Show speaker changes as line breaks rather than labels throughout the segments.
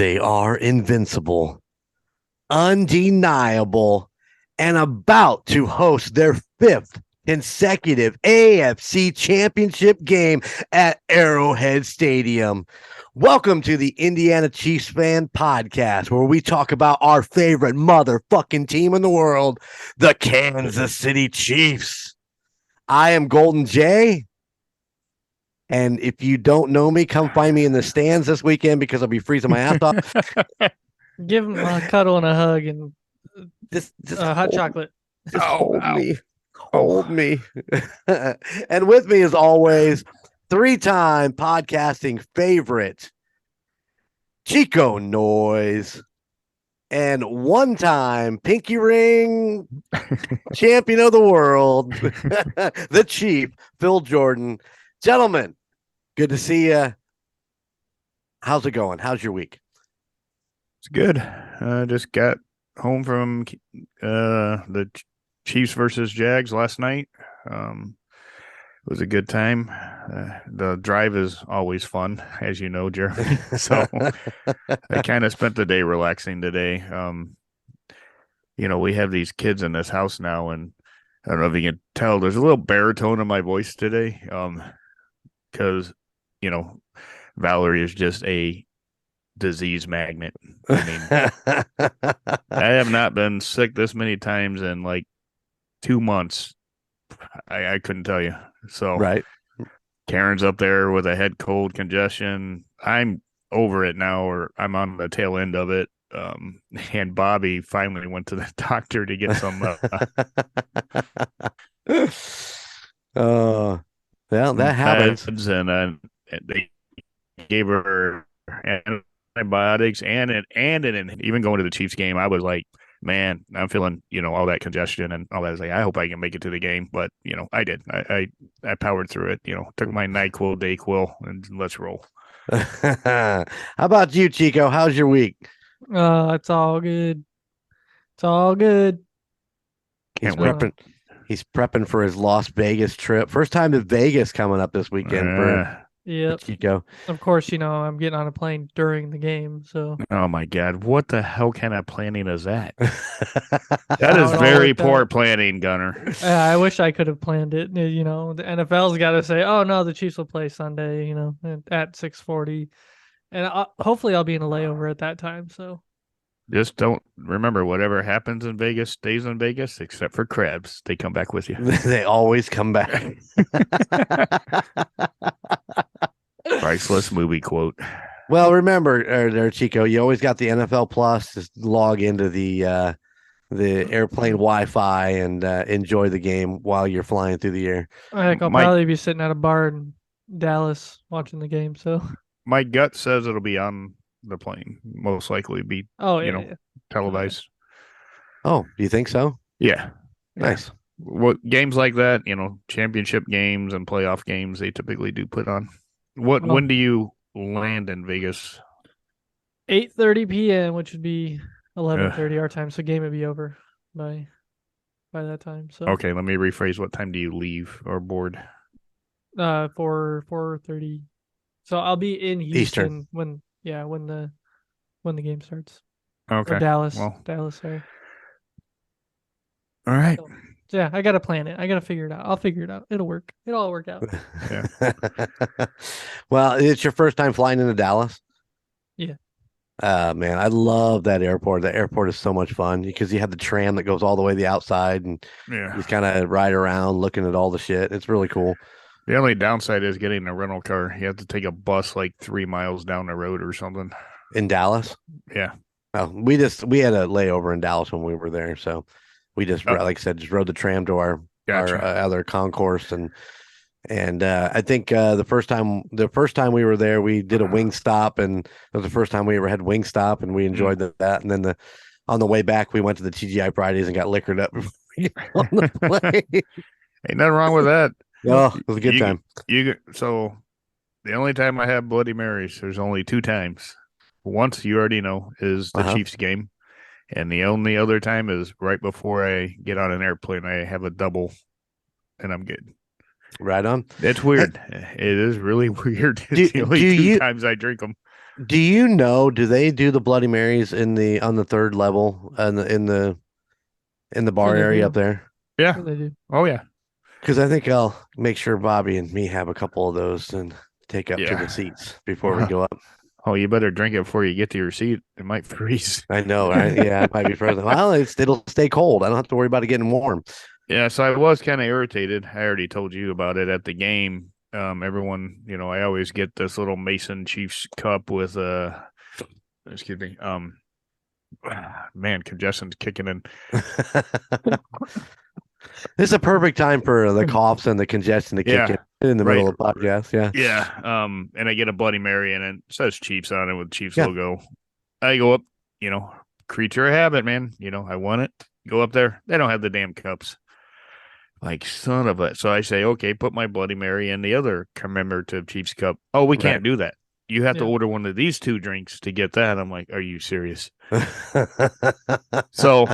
They are invincible, undeniable, and about to host their fifth consecutive AFC Championship game at Arrowhead Stadium. Welcome to the Indiana Chiefs Fan Podcast, where we talk about our favorite motherfucking team in the world, the Kansas City Chiefs. I am Golden Jay. And if you don't know me, come find me in the stands this weekend because I'll be freezing my ass off.
Give him a cuddle and a hug and
Just
hot chocolate.
Just hold me. Hold me. And with me, as always, three-time podcasting favorite, Chico Noise, and one-time pinky ring champion of the world, the Chief, Phil Jordan. Gentlemen, good to see you. How's it going? How's your week?
It's good. Just got home from the Chiefs versus Jags last night. It was a good time. The drive is always fun, as you know, Jeremy. So I kind of spent the day relaxing today. We have these kids in this house now, and I don't know if you can tell, there's a little baritone in my voice today. Because, Valerie is just a disease magnet. I mean, I have not been sick this many times in like 2 months. I couldn't tell you. So
right.
Karen's up there with a head cold, congestion. I'm over it now, or I'm on the tail end of it. And Bobby finally went to the doctor to get some.
Well, that happens.
And they gave her antibiotics and even going to the Chiefs game, I was like, man, I'm feeling, all that congestion and all that. I was like, I hope I can make it to the game. But, I did. I powered through it, took my NyQuil, DayQuil, and let's roll.
How about you, Chico? How's your week?
It's all good. It's all good.
He's prepping for his Las Vegas trip. First time to Vegas coming up this weekend for Chico.
Of course, I'm getting on a plane during the game. So.
Oh my God, what the hell kind of planning is that? That is very poor planning, Gunner.
I wish I could have planned it. The NFL's got to say, "Oh no, the Chiefs will play Sunday." At 6:40, and hopefully I'll be in a layover at that time. So.
Just don't remember, whatever happens in Vegas stays in Vegas, except for crabs. They come back with you.
They always come back.
Priceless movie quote.
Well, remember, there, Chico, you always got the NFL Plus. Just log into the airplane Wi-Fi and enjoy the game while you're flying through the air.
Heck, I'll probably be sitting at a bar in Dallas watching the game. So
my gut says it'll be on the plane, most likely be televised.
Oh, do you think so?
Yeah.
Nice.
What games like that, championship games and playoff games, they typically do put on. When do you land in Vegas?
8:30 p.m., which would be 11:30 our time. So game would be over by that time. So
okay, let me rephrase. What time do you leave or board?
4:30. So I'll be in Houston
Eastern.
when the game starts.
Okay.
Or Dallas. Sorry.
All right.
So, yeah, I gotta plan it. I gotta figure it out. I'll figure it out. It'll work. It'll all work out.
Yeah.
Well, it's your first time flying into Dallas?
Yeah.
Man, I love that airport. The airport is so much fun because you have the tram that goes all the way to the outside and you just kind of ride around looking at all the shit. It's really cool.
The only downside is getting a rental car. You have to take a bus like 3 miles down the road or something.
In Dallas?
Yeah.
Oh, we had a layover in Dallas when we were there, so we just, like I said, just rode the tram to our other concourse, and I think the first time we were there, we did a wing stop, and it was the first time we ever had wing stop, and we enjoyed that. And then on the way back, we went to the TGI Fridays and got liquored up before we got on the plane.
Ain't nothing wrong with that.
Oh, it was a good time.
So the only time I have Bloody Marys, there's only 2 times. Once, you already know, is the Chiefs game. And the only other time is right before I get on an airplane. I have a double, and I'm good.
Right on.
It's weird. It is really weird. It's the only 2 times I drink them.
Do you know? Do they do the Bloody Marys on the third level and in the bar
Sure they
area
do.
up there?
Yeah.
Sure they do.
Oh yeah.
Because I think I'll make sure Bobby and me have a couple of those and take up to the
Yeah.
seats before we go up.
Oh, you better drink it before you get to your seat. It might freeze.
I know, right? Yeah, it might be frozen. Well, it'll stay cold. I don't have to worry about it getting warm.
Yeah, so I was kind of irritated. I already told you about it at the game. Everyone, I always get this little Mason Chiefs cup with excuse me, man, congestion's kicking in.
This is a perfect time for the coughs and the congestion to kick in the middle of the podcast. Yeah.
Yeah. And I get a Bloody Mary and it says Chiefs on it with Chiefs
Yeah.
logo. I go up, creature of habit, man. I want it. Go up there. They don't have the damn cups. Like, son of a. So I say, okay, put my Bloody Mary in the other commemorative Chiefs cup. Oh, we can't do that. You have to order one of these two drinks to get that. I'm like, are you serious? So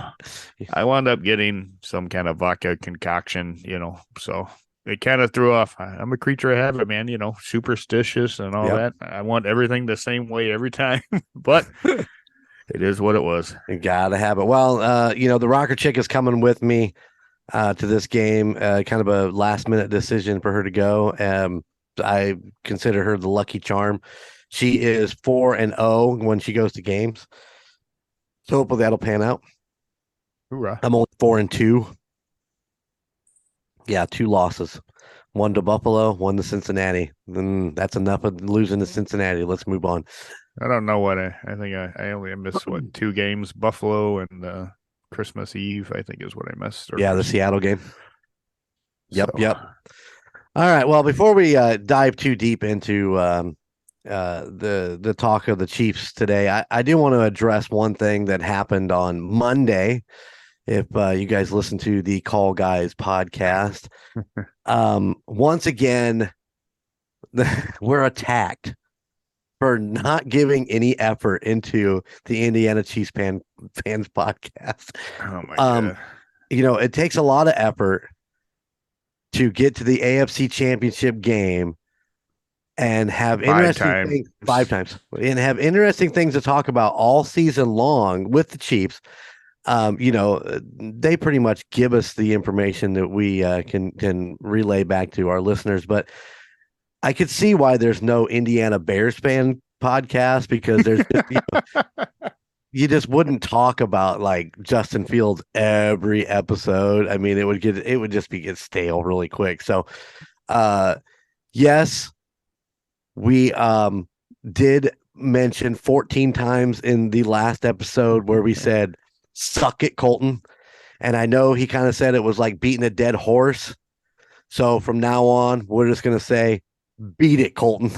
I wound up getting some kind of vodka concoction, so it kind of threw off. I'm a creature of habit, man, superstitious and all that. I want everything the same way every time, but it is what it was.
You gotta have it. Well, the rocker chick is coming with me to this game, kind of a last minute decision for her to go. I consider her the lucky charm. She is 4-0 when she goes to games. So hopefully that'll pan out.
Hoorah.
I'm only 4-2. Yeah, 2 losses. 1 to Buffalo, 1 to Cincinnati. Then that's enough of losing to Cincinnati. Let's move on.
I don't know what I think I only missed 2 games, Buffalo and Christmas Eve, I think is what I missed.
Yeah, the Seattle game. Yep. All right. Well, before we dive too deep into the talk of the Chiefs today, I do want to address one thing that happened on Monday. If you guys listen to the Call Guys podcast, once again, we're attacked for not giving any effort into the Indiana Chiefs fans podcast.
Oh my God.
It takes a lot of effort to get to the AFC Championship game and have interesting things 5 times and have interesting things to talk about all season long with the Chiefs. They pretty much give us the information that we can relay back to our listeners, but I could see why there's no Indiana Bears fan podcast, because there's you just wouldn't talk about like Justin Fields every episode. I mean, it would just get stale really quick. So, yes, we did mention 14 times in the last episode where we said, "Suck it, Colton." And I know he kind of said it was like beating a dead horse. So from now on, we're just going to say, "Beat it, Colton."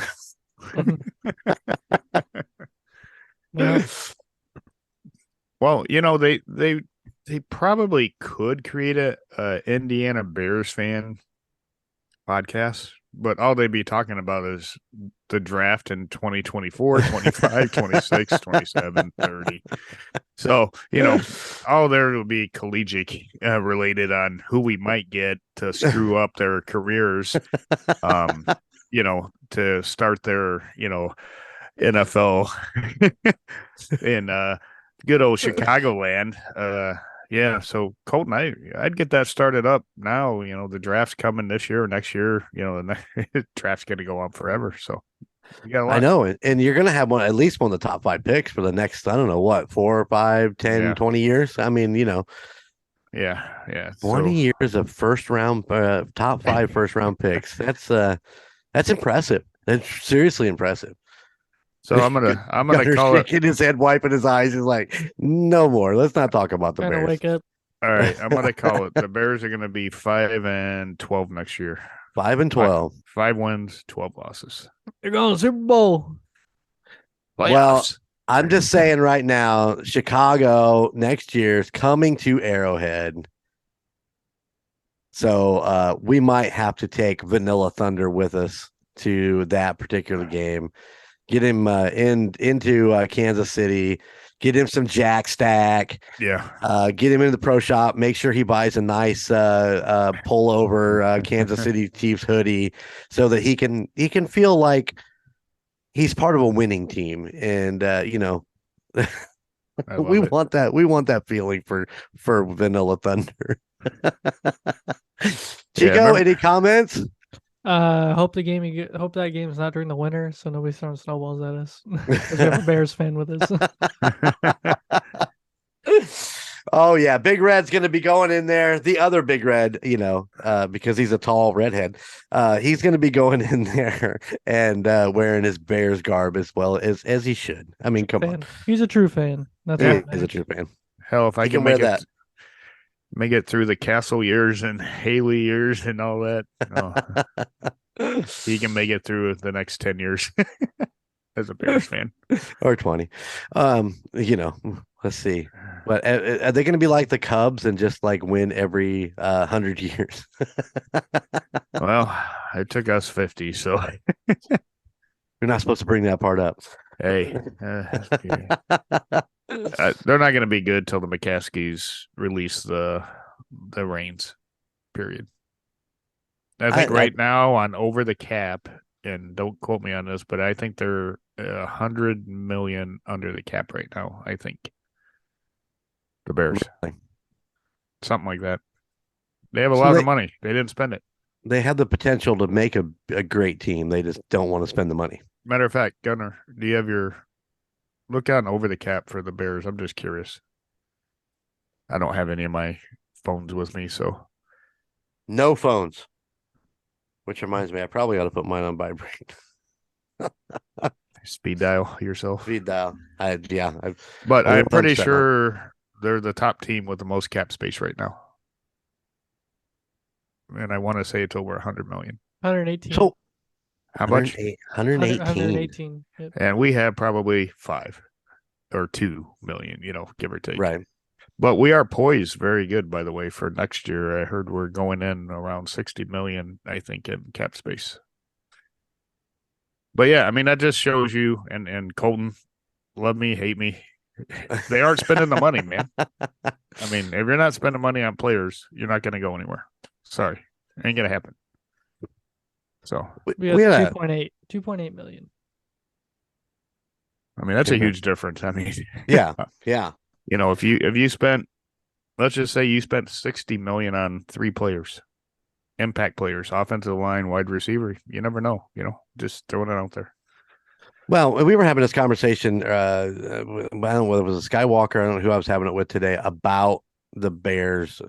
Yeah.
Well, they probably could create a Indiana Bears fan podcast, but all they'd be talking about is the draft in 2024, 25, 26, 27, 30. So, all there will be collegiate related on who we might get to screw up their careers, to start their, NFL in good old Chicagoland. Yeah, so Colton, I'd get that started up now. The draft's coming this year or next year. The draft's going to go on forever. So you got a lot.
I know, and you're going to have at least one of the top 5 picks for the next, I don't know what, 4 or 5, 10, 20 years. I mean,
yeah,
20 years of first round, top 5 first round picks. That's impressive. That's seriously impressive.
So I'm gonna call it.
Shaking his head, wiping his eyes. He's like, "No more. Let's not talk about the Bears."
Wake up.
All right, I'm gonna call it. The Bears are gonna be 5-12 next year.
5-12.
5 wins, 12 losses.
They're going to the Super Bowl.
Playoffs.
Well, I'm just saying right now, Chicago next year is coming to Arrowhead. So we might have to take Vanilla Thunder with us to that particular game. Get him into Kansas City. Get him some Jack Stack.
Yeah.
Get him into the pro shop. Make sure he buys a nice pullover Kansas City Chiefs hoodie so that he can feel like he's part of a winning team, and
I
we
love it.
want that. We want that feeling for Vanilla Thunder.
Yeah,
Chico, any comments?
Hope that game is not during the winter, so nobody's throwing snowballs at us. Because we have a Bears fan with us.
Oh yeah, Big Red's going to be going in there. The other Big Red, because he's a tall redhead, he's going to be going in there and wearing his Bears garb as well as he should. I mean, come on,
He's a true fan. That's
Yeah.
he's a true fan.
Hell, if I
He
can
can wear
make it through the Castle years and Haley years and all that, he can make it through the next 10 years as a Bears fan.
or 20. Let's see. But are they going to be like the Cubs and just like win every 100 years?
Well, it took us 50, so
You're not supposed to bring that part up.
hey, they're not going to be good till the McCaskies release the reins. Period. I think right now on over the cap, and don't quote me on this, but I think they're 100 million under the cap right now. I think the Bears, something like that. They have a lot of money. They didn't spend it.
They have the potential to make a great team. They just don't want to spend the money.
Matter of fact, Gunnar, do you have your look on over the cap for the Bears? I'm just curious. I don't have any of my phones with me, so
no phones. Which reminds me, I probably ought to put mine on vibrate.
Speed dial yourself.
Speed dial.
But I'm pretty sure they're the top team with the most cap space right now. And I want to say it's over 100 million.
118.
So
how much?
118.
118. Yep.
And we have probably 5 or 2 million, give or take.
Right.
But we are poised very good, by the way, for next year. I heard we're going in around 60 million, I think, in cap space. But yeah, I mean, that just shows you, and Colton, love me, hate me. They aren't spending the money, man. I mean, if you're not spending money on players, you're not going to go anywhere. Sorry. Ain't going to happen. So
we had 2.8 million.
I mean, that's a huge difference. I mean,
yeah.
If you spent, let's just say you spent 60 million on 3 players, impact players, offensive line, wide receiver, you never know, just throwing it out there.
Well, we were having this conversation. I don't know whether it was a Skywalker. I don't know who I was having it with today about the Bears.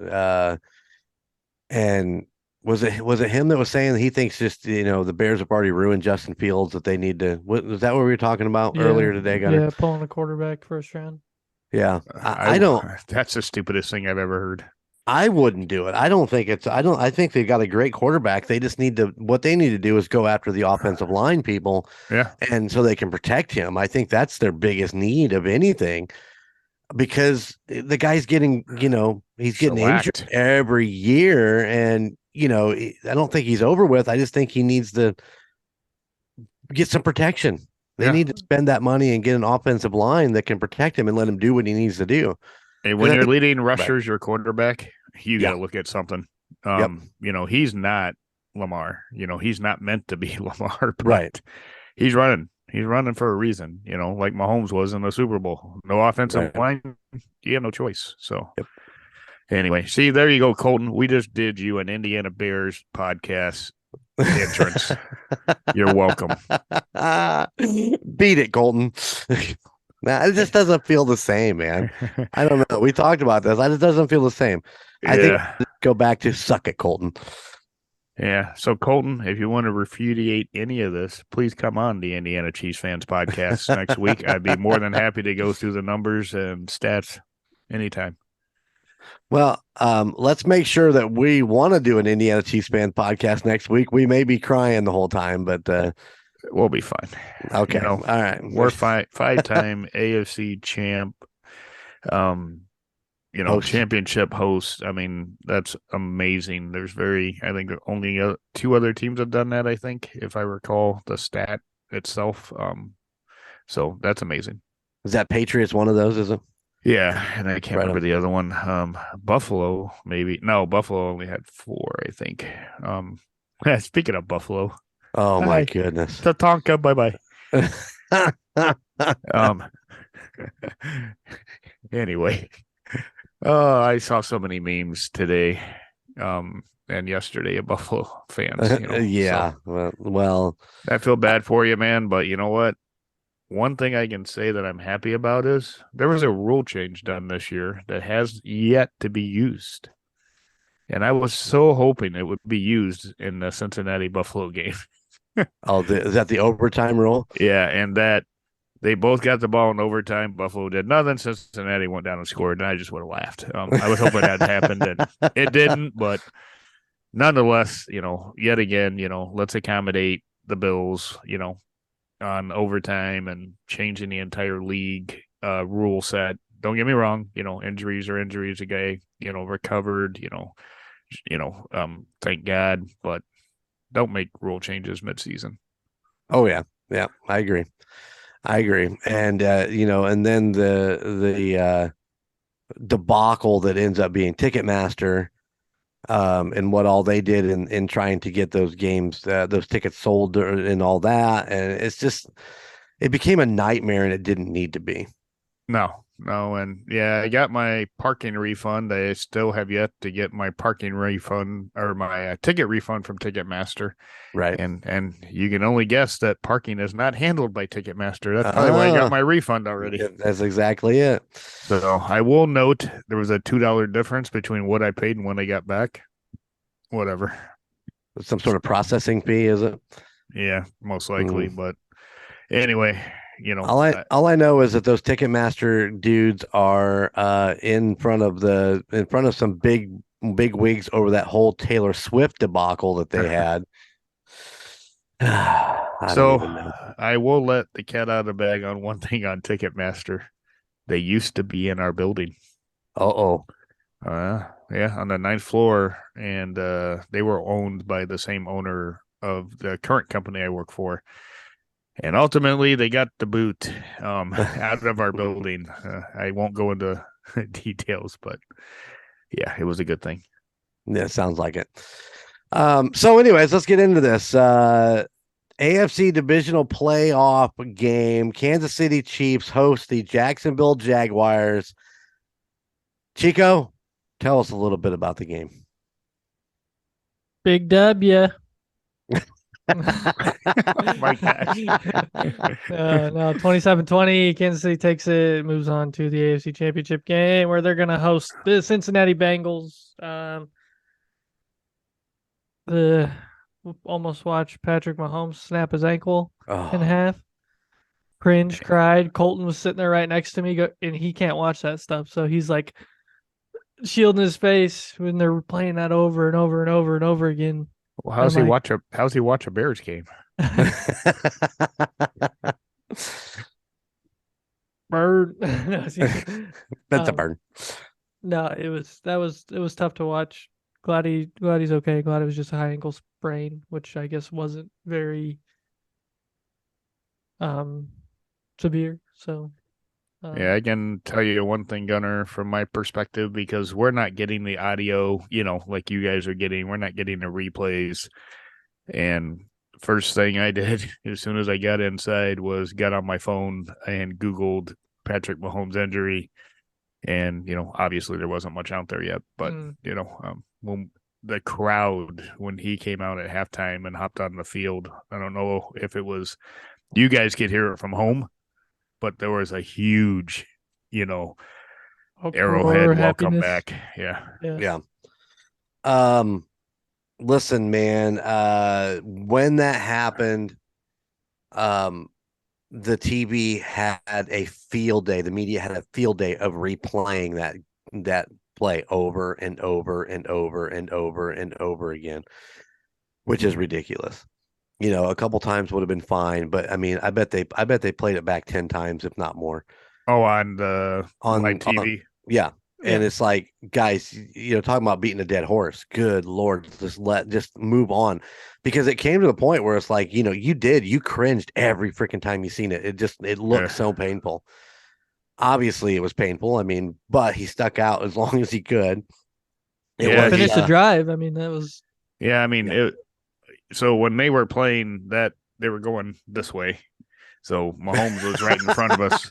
And was it him that was saying that he thinks just the Bears have already ruined Justin Fields, that they need to? Was that what we were talking about earlier today, Gunnar?
Yeah, pulling a quarterback first round.
Yeah, I don't.
That's the stupidest thing I've ever heard.
I wouldn't do it. I think they've got a great quarterback. They just what they need to do is go after the offensive line people.
Yeah.
And so they can protect him. I think that's their biggest need of anything, because the guy's getting, he's getting injured every year. And, I don't think he's over with. I just think he needs to get some protection. They need to spend that money and get an offensive line that can protect him and let him do what he needs to do.
And when you're leading rushers, your quarterback, you got to look at something. He's not Lamar. He's not meant to be Lamar. But he's running. He's running for a reason, like Mahomes was in the Super Bowl. No offensive line, you have no choice. So anyway, see, there you go, Colton. We just did you an Indiana Bears podcast entrance. You're welcome.
Beat it, Colton. Nah, it just doesn't feel the same, man. I don't know. We talked about this. It just doesn't feel the same. I think go back to suck it, Colton.
Yeah. So, Colton, if you want to repudiate any of this, please come on the Indiana Chiefs Fans podcast next week. I'd be more than happy to go through the numbers and stats anytime.
Well, let's make sure that we want to do an Indiana Chiefs Fan podcast next week. We may be crying the whole time, but
we'll be fine.
Okay. All right.
We're five-time AFC champ, championship host. I mean, that's amazing. I think only 2 other teams have done that, I think, if I recall the stat itself. So that's amazing.
Is that Patriots one of those, is it?
Yeah, and I can't remember the other one. Buffalo, maybe. No, Buffalo only had 4, I think. Speaking of Buffalo.
Oh, my goodness.
Tatanka, bye-bye. Um. Anyway, I saw so many memes today, and yesterday of Buffalo fans.
Yeah.
So
Well,
I feel bad for you, man. But you know what? One thing I can say that I'm happy about is there was a rule change done this year that has yet to be used. And I was so hoping it would be used in the Cincinnati Buffalo game.
is that the overtime rule?
Yeah, and that they both got the ball in overtime. Buffalo did nothing. Cincinnati went down and scored, and I just would have laughed. I was hoping that happened, and it didn't. But nonetheless, yet again, let's accommodate the Bills, on overtime and changing the entire league rule set. Don't get me wrong, injuries are injuries. A guy, recovered, thank God, but don't make rule changes midseason.
Oh yeah. Yeah, I agree. And and then the debacle that ends up being Ticketmaster, and what all they did in trying to get those games, those tickets sold and all that. And it became a nightmare, and it didn't need to be.
No. And yeah, I got my parking refund. I still have yet to get my parking refund or my ticket refund from Ticketmaster.
Right.
And you can only guess that parking is not handled by Ticketmaster. That's probably why I got my refund already.
Yeah, that's exactly it.
So I will note there was a $2 difference between what I paid and what I got back. Whatever.
Some sort of processing fee, is it?
Yeah, most likely. But anyway,
all I know is that those Ticketmaster dudes are in front of some big wigs over that whole Taylor Swift debacle that they had.
I will let the cat out of the bag on one thing on Ticketmaster. They used to be in our building.
Uh-oh.
Yeah, on the 9th floor, and they were owned by the same owner of the current company I work for. And ultimately, they got the boot out of our building. I won't go into details, but yeah, it was a good thing.
Yeah, sounds like it. So anyways, let's get into this. AFC Divisional playoff game. Kansas City Chiefs host the Jacksonville Jaguars. Chico, tell us a little bit about the game.
Big W.
My gosh.
No, 27-20. Kansas City takes it, moves on to the AFC Championship game where they're going to host the Cincinnati Bengals. Almost watched Patrick Mahomes snap his ankle in half. Cringed, cried. Colton was sitting there right next to me, and he can't watch that stuff. So he's like shielding his face when they're playing that over and over and over and over again.
Well, how's he watch a Bears game?
Bird.
That's a bird.
No, it was tough to watch. Glad he's okay. Glad it was just a high ankle sprain, which I guess wasn't very severe. So
yeah, I can tell you one thing, Gunner, from my perspective, because we're not getting the audio, like you guys are getting. We're not getting the replays. And first thing I did as soon as I got inside was got on my phone and Googled Patrick Mahomes injury. And, obviously there wasn't much out there yet. But, when the crowd, when he came out at halftime and hopped on the field, I don't know if it was you guys could hear it from home, but there was a huge, Arrowhead welcome back. Yeah.
Listen, man, when that happened, the TV had a field day. The media had a field day of replaying that play over and over and over and over and over again, which is ridiculous. A couple times would have been fine, but I mean, I bet they played it back 10 times, if not more.
Oh, on live TV.
Yeah. And it's like, guys, talking about beating a dead horse. Good Lord, just move on, because it came to the point where it's like, you cringed every freaking time you seen it. It looked so painful. Obviously, it was painful. I mean, but he stuck out as long as he could.
Finished the drive. I mean, that was.
Yeah, I mean, so when they were playing that, they were going this way. So Mahomes was right in front of us.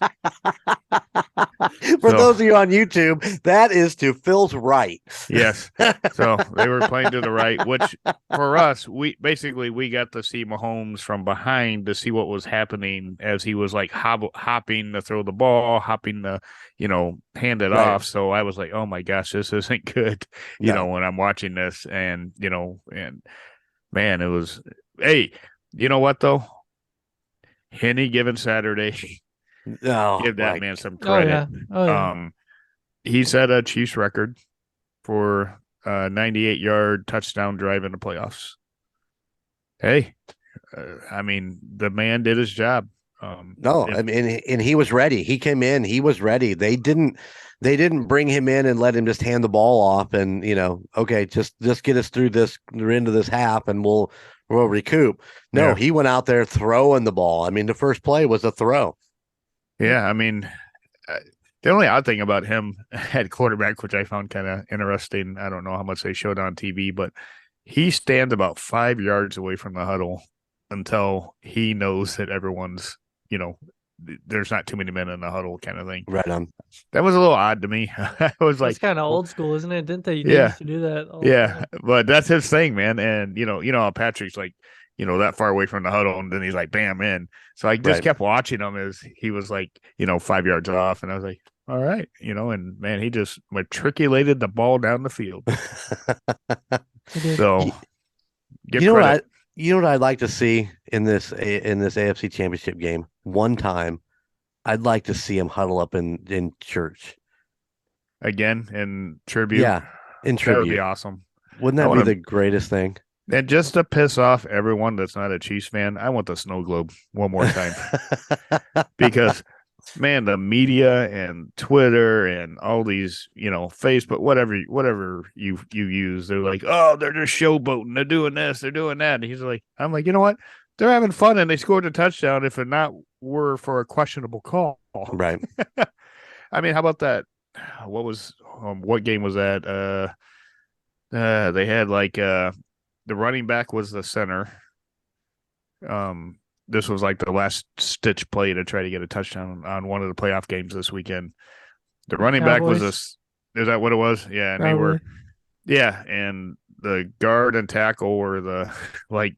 For those of you on YouTube, that is to Phil's right.
Yes. So they were playing to the right, which for us, we got to see Mahomes from behind to see what was happening as he was like hopping to throw the ball, hopping to, hand it off. So I was like, oh my gosh, this isn't good, when I'm watching this. And, and man, it was, hey, you know what though? Any given Saturday, give that man some credit.
Oh, yeah.
He set a Chiefs record for a 98-yard touchdown drive in the playoffs. Hey, I mean, the man did his job.
And he was ready. He came in, he was ready. They didn't bring him in and let him just hand the ball off and, okay, just get us through the end of this half and we'll recoup. No, He went out there throwing the ball. I mean, the first play was a throw.
Yeah, I mean, the only odd thing about him at quarterback, which I found kind of interesting, I don't know how much they showed on TV, but he stands about 5 yards away from the huddle until he knows that everyone's, there's not too many men in the huddle kind of thing.
Right on.
That was a little odd to me. I was like,
it's kind of old school, isn't it? Didn't they used to do that?
Yeah, but that's his thing, man. And, how Patrick's like, that far away from the huddle, and then he's like, bam, in. So I just kept watching him as he was like, 5 yards off, and I was like, all right, and man, he just matriculated the ball down the field. So,
what I'd like to see in this AFC Championship game one time. I'd like to see him huddle up in church
again in tribute.
Yeah, in tribute.
That would be awesome.
Wouldn't that be the greatest thing?
And just to piss off everyone that's not a Chiefs fan, I want the snow globe one more time. Because, man, the media and Twitter and all these, Facebook, whatever you use, they're like, oh, they're just showboating. They're doing this. They're doing that. And I'm like, you know what? They're having fun and they scored a touchdown if it not were for a questionable call.
Right.
I mean, how about that? What game was that? They had the running back was the center. This was like the last stitch play to try to get a touchdown on one of the playoff games this weekend. The running back was is that what it was? Yeah. And
Probably.
and the guard and tackle were the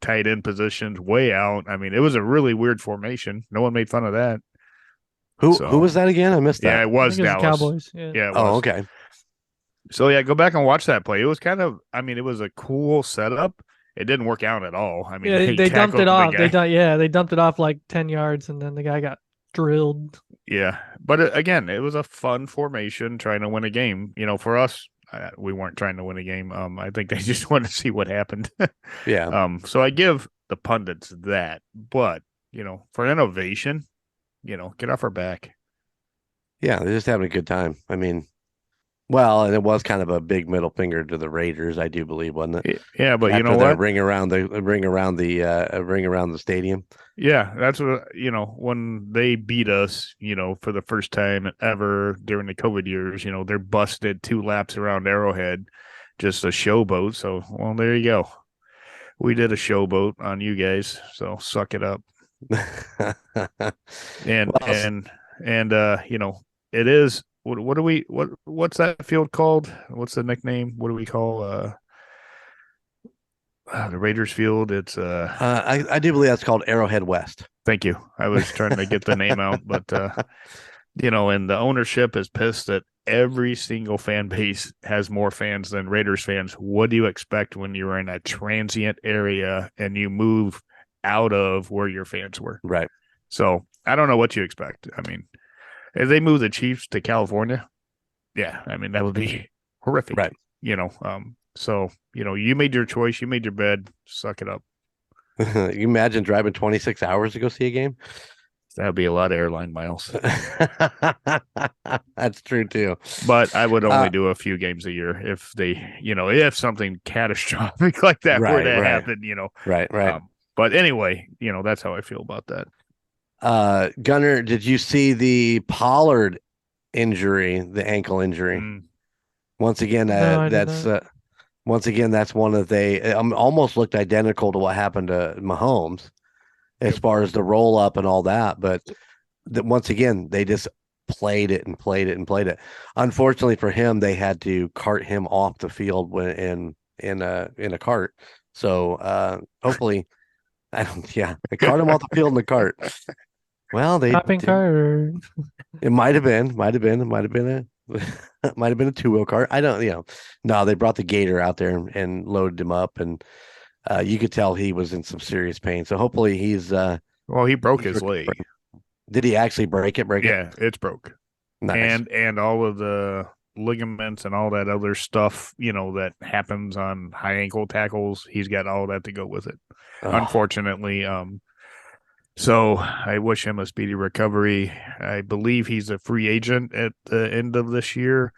tight end positions way out. I mean, it was a really weird formation. No one made fun of that.
Who was that again? I missed that.
Yeah, it was Dallas.
Cowboys. Yeah.
It was.
Oh, okay.
So yeah, go back and watch that play. It was it was a cool setup. It didn't work out at all. I mean,
they dumped it off. They dumped it off like 10 yards, and then the guy got drilled.
Yeah, but again, it was a fun formation trying to win a game. For us, we weren't trying to win a game. I think they just wanted to see what happened.
Yeah.
So I give the pundits that, but for innovation, get off our back.
Yeah, they're just having a good time. I mean, well, and it was kind of a big middle finger to the Raiders, I do believe, wasn't it?
Yeah, but
After
you know what?
Ring around the stadium.
Yeah, that's what when they beat us, for the first time ever during the COVID years, they're busted 2 laps around Arrowhead, just a showboat. So, well, there you go. We did a showboat on you guys, so suck it up. And it is. What's that field called? What's the nickname? What do we call the Raiders field? It's
I do believe that's called Arrowhead West.
Thank you. I was trying to get the name out, but and the ownership is pissed that every single fan base has more fans than Raiders fans. What do you expect when you're in a transient area and you move out of where your fans were?
Right.
So I don't know what you expect. I mean, if they move the Chiefs to California, yeah, I mean, that would be horrific.
Right.
So, you made your choice. You made your bed. Suck it up.
You imagine driving 26 hours to go see a game?
That would be a lot of airline miles.
That's true, too.
But I would only do a few games a year if they, if something catastrophic like that were to happen,
Right.
But anyway, that's how I feel about that.
Gunner, did you see the Pollard injury, the ankle injury? Once again, that's one of almost looked identical to what happened to Mahomes. as far as the roll up and all that. But once again, they just played it and played it and played it. Unfortunately for him, they had to cart him off the field in a cart. So hopefully, they cart him off the field in the cart. Well, they
Shopping cart, or
it might have been a two-wheel cart. I don't, no, they brought the gator out there and loaded him up, and you could tell he was in some serious pain. So hopefully he's
well, he broke his leg.
Did he actually break it?
Yeah, it's broke.
Nice.
And all of the ligaments and all that other stuff, that happens on high ankle tackles, he's got all that to go with it. Unfortunately. So I wish him a speedy recovery. I believe he's a free agent at the end of this year.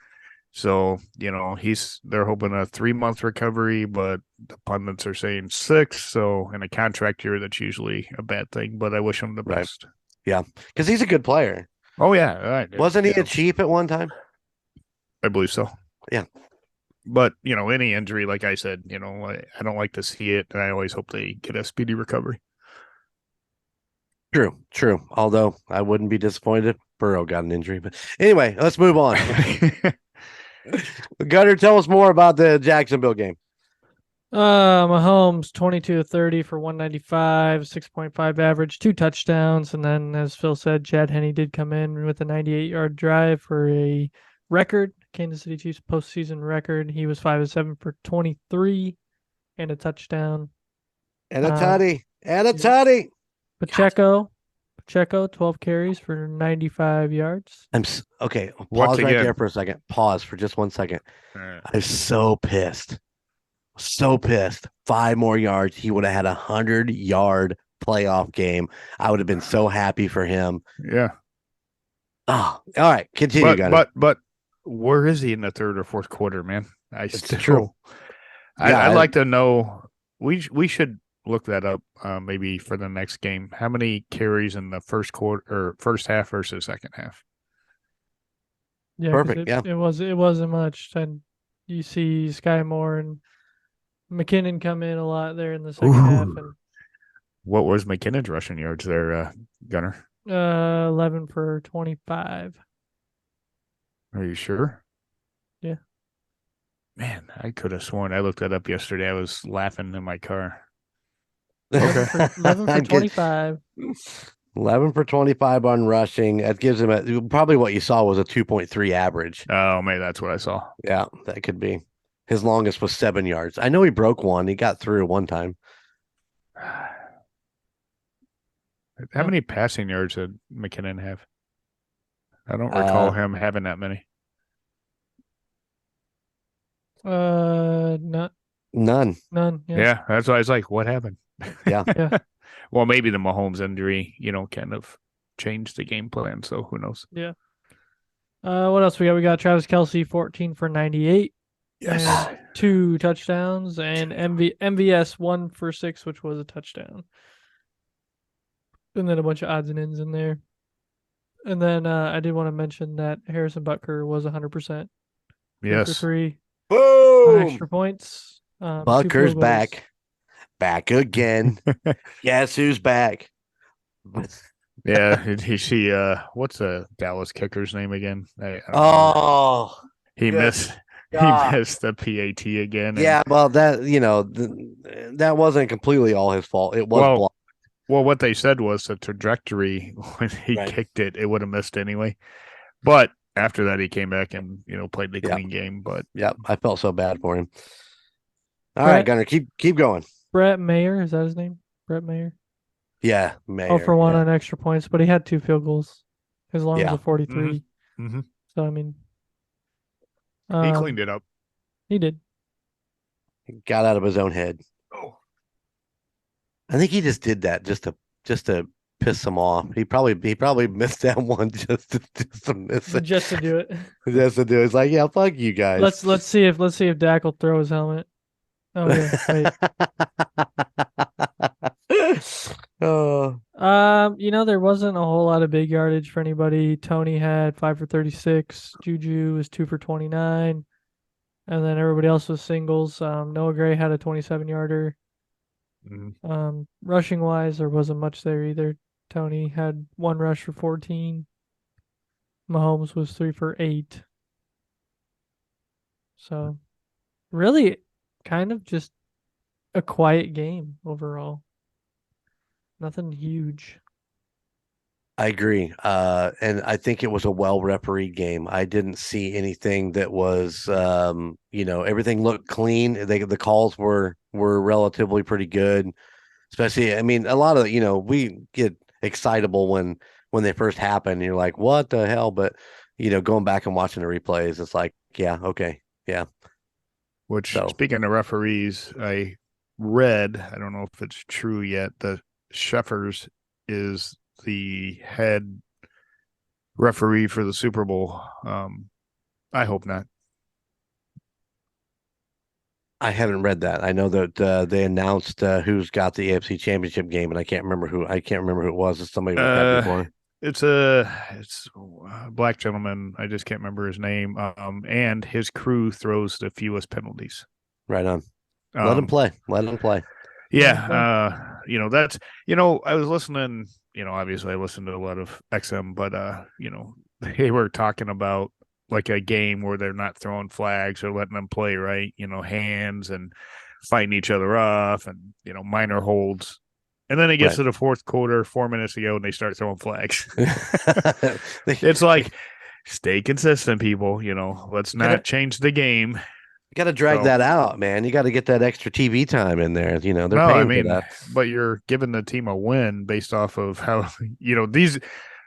So, they're hoping a 3-month recovery, but the pundits are saying 6. So in a contract year, that's usually a bad thing, but I wish him the best.
Yeah. Because he's a good player.
Oh, yeah. Right.
Wasn't he a Chief at one time?
I believe so.
Yeah.
But, any injury, like I said, I don't like to see it, and I always hope they get a speedy recovery.
True. Although I wouldn't be disappointed if Burrow got an injury. But anyway, let's move on. Gunner, tell us more about the Jacksonville game.
Mahomes 22-30 for 195, 6.5 average, 2 touchdowns, and then as Phil said, Chad Henne did come in with a 98-yard drive for a record, Kansas City Chiefs postseason record. He was 5 of 7 for 23 and a touchdown.
And a tutty.
Pacheco, 12 carries for 95 yards.
Okay. Pause right there for a second. Pause for just 1 second. I'm so pissed. 5 more yards. He would have had 100-yard playoff game. I would have been so happy for him.
Yeah.
Oh, all right. Continue, guys.
But where is he in the third or fourth quarter, man?
It's true.
I'd like to know. We should look that up maybe for the next game. How many carries in the first quarter or first half versus second half?
Yeah,
perfect.
It wasn't much. And you see Sky Moore and McKinnon come in a lot there in the second half. And
what was McKinnon's rushing yards there, Gunner?
11 for 25.
Are you sure?
Yeah.
Man, I could have sworn I looked that up yesterday. I was laughing in my car.
Okay. 11 for 25.
11 for 25 on rushing. That gives him probably what you saw was a 2.3 average.
Oh, maybe that's what I saw.
Yeah, that could be. His longest was 7 yards. I know he broke one. He got through one time.
How many passing yards did McKinnon have? I don't recall him having that many.
None.
Yeah, that's why I was like, what happened?
Yeah.
Yeah.
Well, maybe the Mahomes injury, kind of changed the game plan. So who knows?
Yeah. What else we got? We got Travis Kelce, 14 for 98.
Yes.
2 touchdowns, and MVS 1 for 6, which was a touchdown. And then a bunch of odds and ends in there. And then I did want to mention that Harrison Butker was 100%.
Yes.
For 3.
Boom!
On extra points.
Butker's back. Back again. Guess who's back?
Yeah. Did you see what's the Dallas kicker's name again?
He
missed the PAT again.
Yeah, well, that that wasn't completely all his fault. It was blocked.
Well, what they said was the trajectory when he kicked it, it would have missed anyway. But after that, he came back and played the clean game. But
I felt so bad for him. All right, Gunner, keep going.
Brett Mayer, is that his name? Brett Mayer.
Yeah, Mayer.
0 for 1 on extra points, but he had 2 field goals. His long was a 43.
Mm-hmm.
So I mean,
he cleaned it up.
He did.
He got out of his own head.
Oh,
I think he just did that just to piss him off. He probably missed that one just to miss it.
Just to do it.
Just to do it. It's like, yeah, fuck you guys.
Let's see if Dak will throw his helmet. Oh yeah. Wait. There wasn't a whole lot of big yardage for anybody. Tony had 5 for 36. Juju was 2 for 29. And then everybody else was singles. Noah Gray had a 27-yarder. Rushing wise, there wasn't much there either. Tony had 1 rush for 14. Mahomes was 3 for 8. So, really, kind of just a quiet game overall. Nothing huge.
I agree. And I think it was a well refereed game. I didn't see anything that was, everything looked clean. The calls were relatively pretty good. Especially, I mean, a lot of, we get excitable when they first happen. And you're like, what the hell? But, going back and watching the replays, it's like, yeah, okay, yeah.
Which, speaking of referees, I read, I don't know if it's true yet, that Sheffers is the head referee for the Super Bowl. I hope not.
I haven't read that. I know that they announced who's got the AFC Championship game, and I can't remember who it was. It's somebody we've had before.
It's a black gentleman. I just can't remember his name. And his crew throws the fewest penalties.
Right on. Let him play. Let him play.
Yeah. That's, I was listening, obviously I listened to a lot of XM, but, they were talking about like a game where they're not throwing flags or letting them play, right? Hands and fighting each other off and, minor holds. And then it gets to the fourth quarter, 4 minutes ago, and they start throwing flags. It's like, stay consistent, people. Let's not change the game.
You got to drag that out, man. You got to get that extra TV time in there. They're paying for that.
But you're giving the team a win based off of how, these,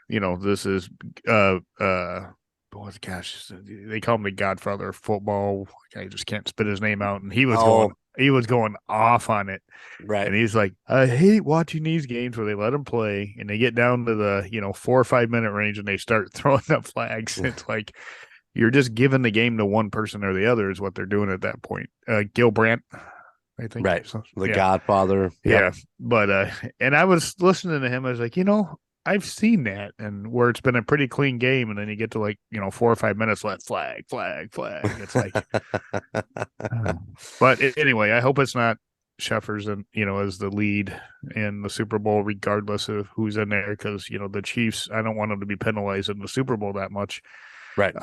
this is, gosh, they call him the Godfather of football. I just can't spit his name out, and he was going off on it,
right?
And he's like, I hate watching these games where they let them play and they get down to the 4 or 5 minute range and they start throwing up flags. It's like you're just giving the game to one person or the other is what they're doing at that point. Gil Brandt, I think,
right? So, the Godfather,
yeah. But and I was listening to him. I was like, I've seen that, and where it's been a pretty clean game, and then you get to 4 or 5 minutes left, flag. It's like, but anyway, I hope it's not Sheffers and as the lead in the Super Bowl, regardless of who's in there, because the Chiefs, I don't want them to be penalized in the Super Bowl that much,
right?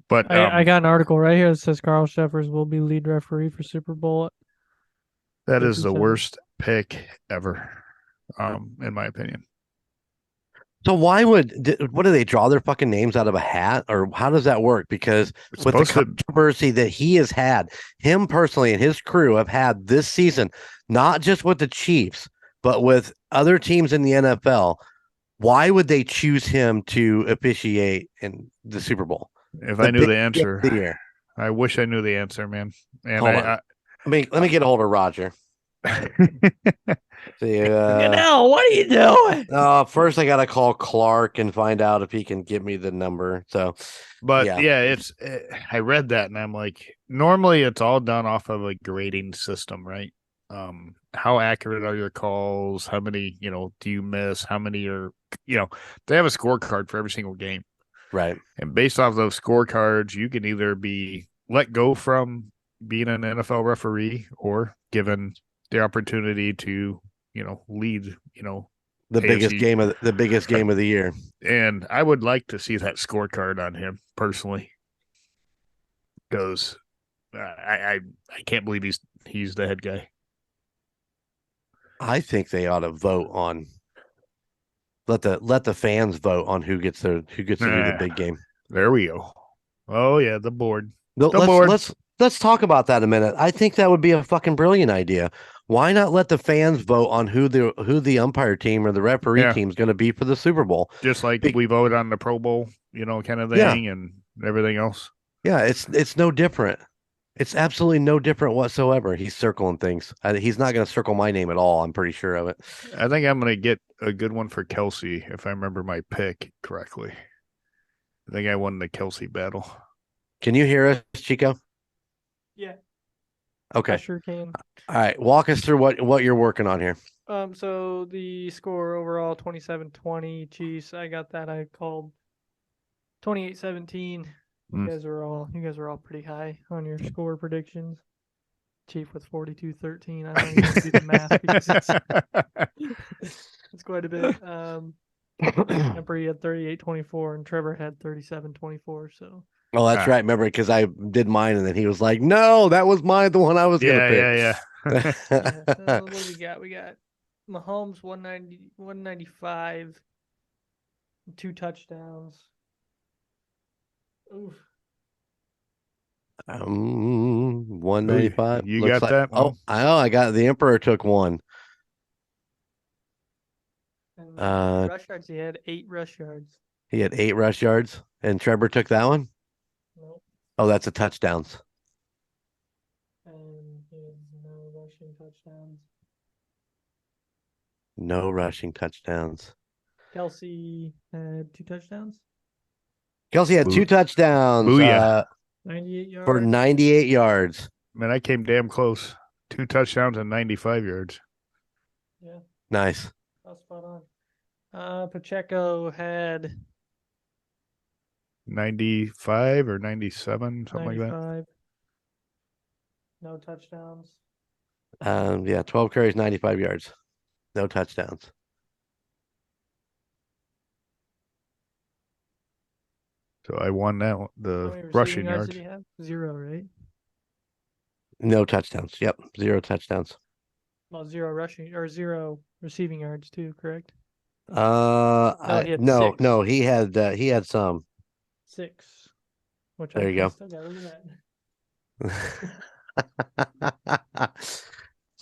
But
I got an article right here that says Carl Sheffers will be lead referee for Super Bowl.
That is the worst pick ever, in my opinion.
So what do they draw their fucking names out of a hat, or how does that work? Because with the controversy that he has had, him personally and his crew have had this season, not just with the Chiefs, but with other teams in the NFL, why would they choose him to officiate in the Super Bowl?
If I knew the answer, I wish I knew the answer, man. And
let me get a hold of Roger.
What are you doing?
First I gotta call Clark and find out if he can give me the number.
But it's I read that and I'm like, normally it's all done off of a grading system, right? How accurate are your calls? How many, do you miss? How many are, they have a scorecard for every single game,
right? And
based off those scorecards, you can either be let go from being an NFL referee or given the opportunity to lead
the biggest game of the year.
And I would like to see that scorecard on him personally, because I can't believe he's the head guy.
I think they ought to vote on let the fans vote on who gets to do the big game.
There we go. Oh yeah, the board.
Let's talk about that a minute. I think that would be a fucking brilliant idea. Why not let the fans vote on who the umpire team or the referee team is going to be for the Super Bowl?
Just like we vote on the Pro Bowl, kind of thing, and everything else.
Yeah, it's no different. It's absolutely no different whatsoever. He's circling things. He's not going to circle my name at all. I'm pretty sure of it.
I think I'm going to get a good one for Kelsey if I remember my pick correctly. I think I won the Kelsey battle.
Can you hear us, Chico?
Yeah.
Okay.
I sure can.
All right. Walk us through what you're working on here.
So the score overall 27-20 Chiefs. I got that. I called 28-17. You guys are all pretty high on your score predictions. Chief with 42-13. I don't even do the math because it's quite a bit. Emperor had 38-24 and Trevor had 37-24. So.
Oh, that's right. Remember, because I did mine, and then he was like, "No, that was mine. The one I was gonna pick."
Yeah.
So what do we got? We got Mahomes 195, 2 touchdowns. Oof.
195.
You got that?
I got the Emperor took one.
And rush yards, he had 8 rush yards.
He had 8 rush yards, and Trevor took that one.
Nope.
Oh, that's a touchdowns.
And he has no rushing touchdowns.
No rushing touchdowns.
Kelsey had 2 touchdowns.
Kelsey had 2 touchdowns.
Booyah.
98 yards.
For 98 yards.
Man, I came damn close. 2 touchdowns and 95 yards.
Yeah.
Nice.
That's spot on. Pacheco had
95 or 97, something
95.
like that.
No touchdowns.
12 carries, 95 yards. No touchdowns.
So I won that one, the rushing yards.
Did he have? 0, right?
No touchdowns. Yep, 0 touchdowns.
Well, 0 rushing or 0 receiving yards too, correct?
He had some.
6. Which
there you go.
Still got rid of
that.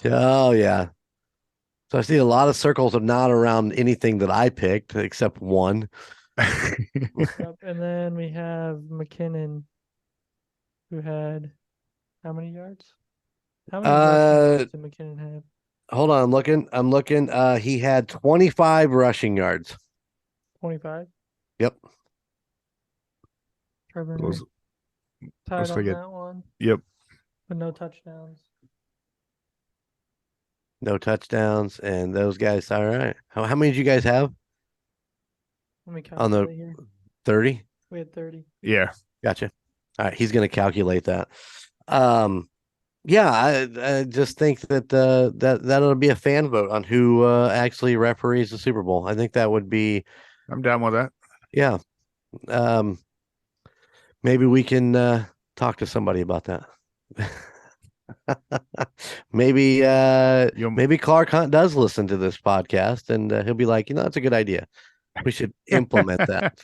Oh yeah. So I see a lot of circles of not around anything that I picked except one.
Yep. And then we have McKinnon, who had how many yards? How many yards did McKinnon have?
Hold on, I'm looking. He had 25 rushing yards.
25.
Yep.
Trevor tied on that one.
Yep.
But no touchdowns.
No touchdowns, and those guys. All right. How many did you guys have?
Let me calculate here.
30?
We had 30.
Yeah.
Gotcha. All right, he's going to calculate that. Yeah, I just think that that'll be a fan vote on who actually referees the Super Bowl. I think that would be.
I'm down with that.
Yeah. Maybe we can talk to somebody about that. Maybe Clark Hunt does listen to this podcast, and he'll be like, that's a good idea. We should implement that.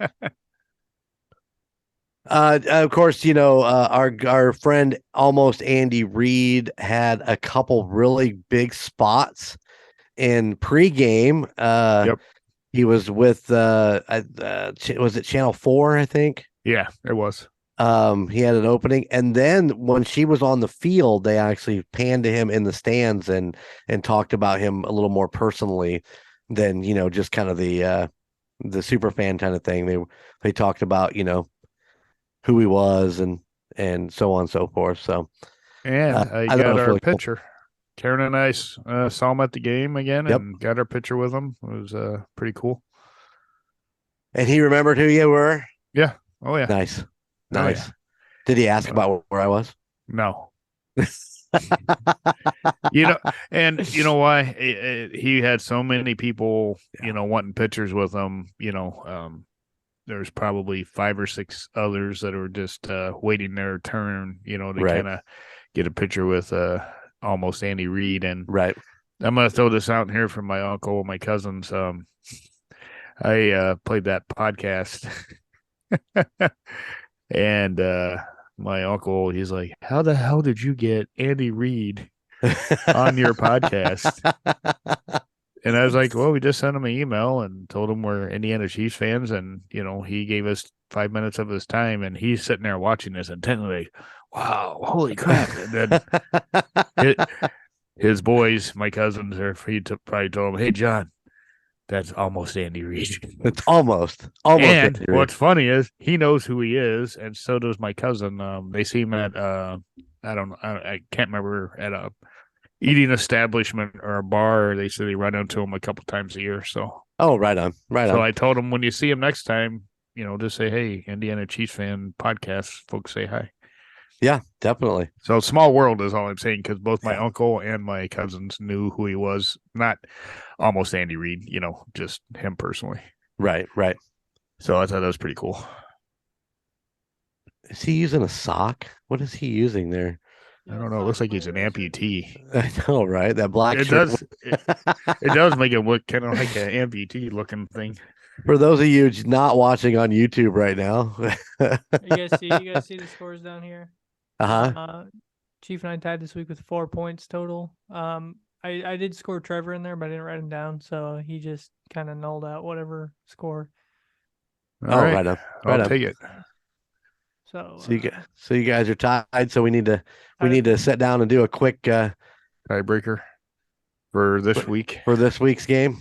Of course, our friend almost Andy Reid had a couple really big spots in pregame.
Yep.
He was with was it Channel 4, I think?
Yeah, it was.
He had an opening, and then when she was on the field, they actually panned to him in the stands and talked about him a little more personally than just kind of the super fan kind of thing. They talked about who he was and so on and so forth. So,
and I got our
really
picture. Cool. Karen and I saw him at the game again, and got our picture with him. It was pretty cool.
And he remembered who you were.
Yeah. Oh yeah.
Nice.
Oh, yeah.
Did he ask about where I was?
No. And you know why? He had so many people, wanting pictures with him. There's probably 5 or 6 others that were just waiting their turn, to kind of get a picture with almost Andy Reid. And
right.
I'm going to throw this out here from my uncle and my cousins. I played that podcast. And my uncle, he's like, how the hell did you get Andy Reid on your podcast? And I was like, well, we just sent him an email and told him we're Indiana Chiefs fans. And, he gave us 5 minutes of his time, and he's sitting there watching this intently. Like, wow, holy crap. And then his boys, my cousins, probably told him, hey, John, that's almost Andy Reid.
It's almost.
And what's funny is he knows who he is, and so does my cousin. They see him at I can't remember, at a eating establishment or a bar. They say they run into him a couple times a year. So
right on. So
I told him, when you see him next time, just say, hey, Indiana Chiefs fan podcast, folks say hi.
Yeah, definitely.
So small world is all I'm saying, because both my uncle and my cousins knew who he was. Not almost Andy Reid, just him personally.
Right.
So I thought that was pretty cool.
Is he using a sock? What is he using there?
I don't know. It looks like he's an amputee.
I know, right? That black
It
shirt.
does. It does make it look kind of like an amputee looking thing.
For those of you not watching on YouTube right now,
You guys see the scores down here? Chief and I tied this week with 4 points total. I did score Trevor in there, but I didn't write him down, so he just kind of nulled out whatever score.
All right.
right on.
I'll take it.
So
you guys are tied. So we need to sit down and do a quick
tiebreaker for this week.
For this week's game.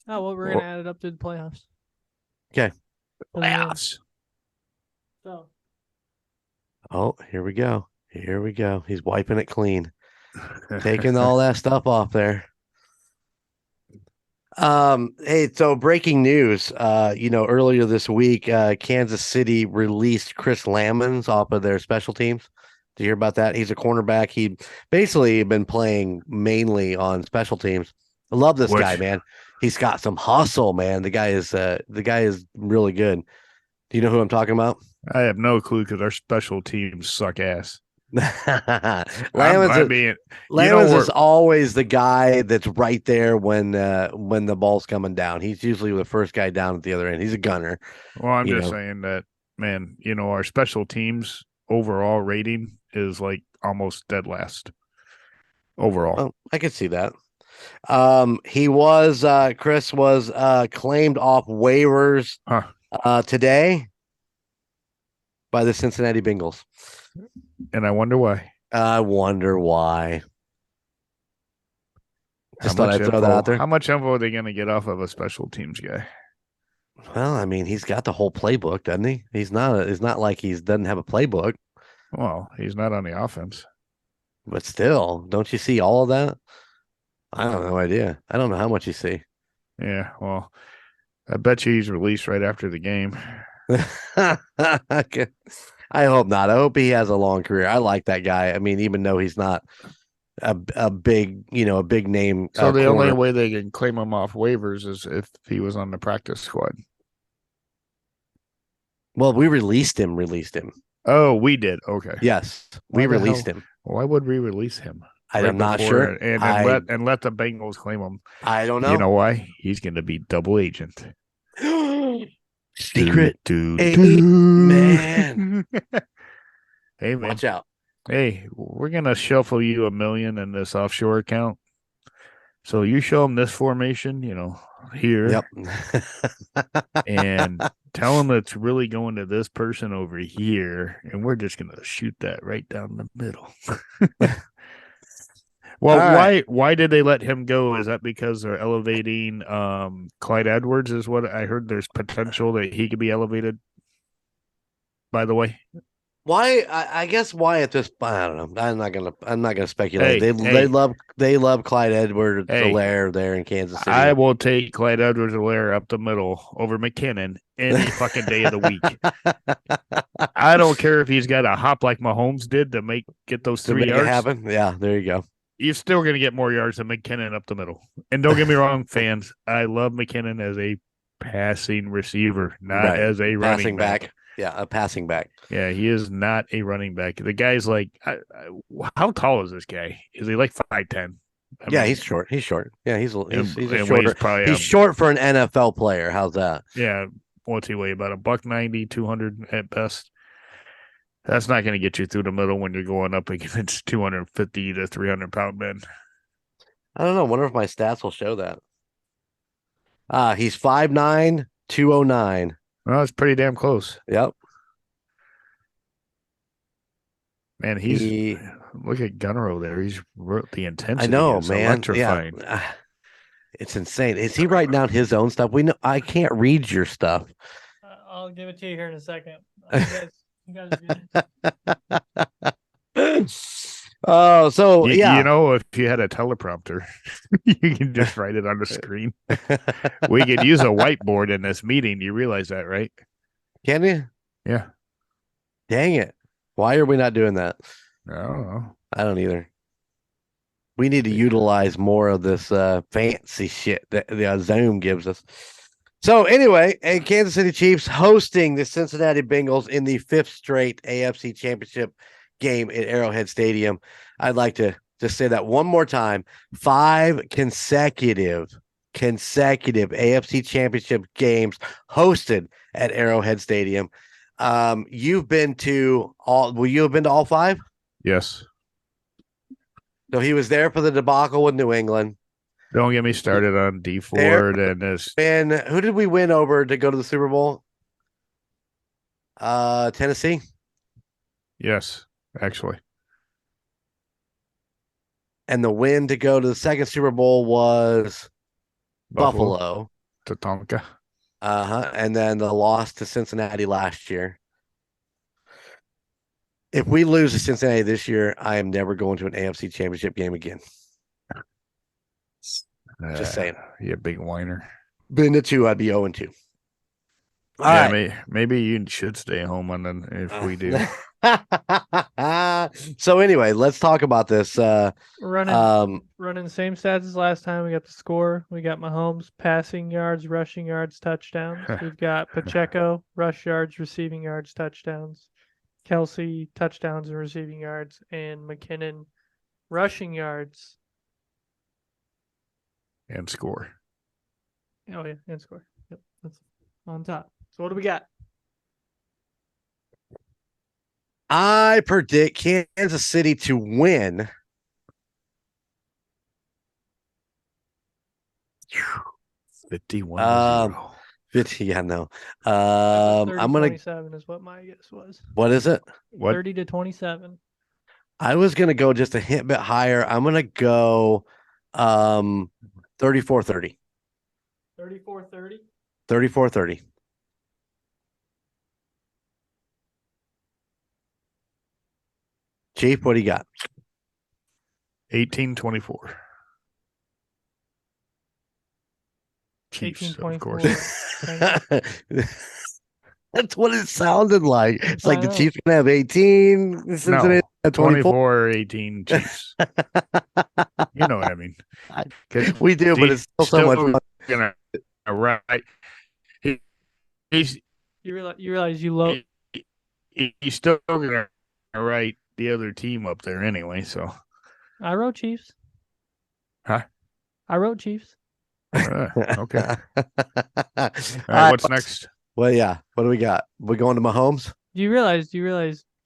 Oh well, we're gonna add it up to the playoffs.
Okay.
Playoffs.
So.
Oh, here we go. He's wiping it clean, taking all that stuff off there. Hey, so breaking news. Earlier this week, Kansas City released Chris Lamons off of their special teams. Did you hear about that? He's a cornerback. He basically been playing mainly on special teams. I love this guy, man. He's got some hustle, man. The guy is really good. Do you know who I'm talking about?
I have no clue, because our special teams suck ass.
Lamons is always the guy that's right there when the ball's coming down. He's usually the first guy down at the other end. He's a gunner.
Well, I'm just saying that, man, our special teams overall rating is like almost dead last overall.
Oh, I could see that. Chris was claimed off waivers today by the Cincinnati Bengals.
And I wonder why.
Just thought I'd throw that out there.
How much info are they going to get off of a special teams guy?
Well, I mean, he's got the whole playbook, doesn't he? It's not like he doesn't have a playbook.
Well, he's not on the offense.
But still, don't you see all of that? I have no idea. I don't know how much you see.
Yeah, well, I bet you he's released right after the game.
I hope not. I hope he has a long career. I like that guy. I mean, even though he's not a big name.
So the only way they can claim him off waivers is if he was on the practice squad.
Well, we released him.
Oh, we did. Okay.
Yes, we released him.
Why would we release him?
I'm not sure.
And let the Bengals claim him.
I don't know.
You know why? He's going to be double agent.
Secret
man. Hey, man.
Watch out.
Hey, we're going to shuffle you $1 million in this offshore account. So you show them this formation, here.
Yep.
And tell them it's really going to this person over here. And we're just going to shoot that right down the middle. Well, why did they let him go? Is that because they're elevating Clyde Edwards is what I heard? There's potential that he could be elevated, by the way.
Why? I guess why at this. I don't know. I'm not gonna speculate. They love Clyde Edwards-Helaire there in Kansas City.
I will take Clyde Edwards-Helaire up the middle over McKinnon any fucking day of the week. I don't care if he's got a hop like Mahomes did to get those 3 yards.
It happen. Yeah, there you go.
You're still going to get more yards than McKinnon up the middle. And don't get me wrong, fans. I love McKinnon as a passing receiver, not as a running back.
Yeah, a passing back.
Yeah, he is not a running back. The guy's like, how tall is this guy? Is he like 5'10"?
Yeah, he's short. He's short. Yeah, he's shorter.
He's
short for an NFL player. How's that?
Yeah, what's he weigh? About $190, 200 at best. That's not going to get you through the middle when you're going up against 250 to 300 pound men.
I don't know. I wonder if my stats will show that. He's 5'9", 209.
Well, that's pretty damn close.
Yep.
Man, look at Gunnerow there. He's the intensity.
I know,
is
man.
Electrifying.
Yeah. It's insane. Is he writing down his own stuff? We know I can't read your stuff.
I'll give it to you here in a second. You guys are
good. Oh, so yeah.
If you had a teleprompter, you can just write it on the screen. We could use a whiteboard in this meeting. You realize that, right?
Can you?
Yeah.
Dang it. Why are we not doing that?
I don't know.
I don't either. We need to utilize more of this fancy shit that the Zoom gives us. So anyway, and Kansas City Chiefs hosting the Cincinnati Bengals in the 5th straight AFC Championship game at Arrowhead Stadium. I'd like to just say that one more time. 5 consecutive AFC Championship games hosted at Arrowhead Stadium. You've been to all. Will you have been to all 5?
Yes.
So he was there for the debacle with New England.
Don't get me started on D Ford and this.
And who did we win over to go to the Super Bowl? Tennessee.
Yes, actually.
And the win to go to the 2nd Super Bowl was Buffalo.
Tatanka.
And then the loss to Cincinnati last year. If we lose to Cincinnati this year, I am never going to an AFC Championship game again. Just saying.
You big whiner.
Been to 2, I'd be 0-2. All right.
Maybe you should stay home and then if we do.
So anyway, let's talk about this.
Running the same stats as last time. We got the score. We got Mahomes passing yards, rushing yards, touchdowns. We've got Pacheco rush yards, receiving yards, touchdowns. Kelsey touchdowns and receiving yards, and McKinnon rushing yards
and score.
Oh yeah, and score. Yep, that's on top. So what do we got?
I predict Kansas City to win
51-0.
50, yeah, no.
30-27 is what my guess was.
What is it?
30-27.
I was gonna go just a hint bit higher. I'm gonna go 34-30.
34-30?
34-30. Chief, what do you got?
18-24. Chiefs, of course.
That's what it sounded like. It's like the Chiefs gonna have 18.
No, 24-18 Chiefs. You know what I mean?
We do, but it's still so much fun.
Right.
You realize you low.
He's still gonna write the other team up there anyway. So
I wrote Chiefs.
Huh?
I wrote Chiefs.
Okay. All right, what's next?
Well, yeah. What do we got? We going to Mahomes?
Do you realize,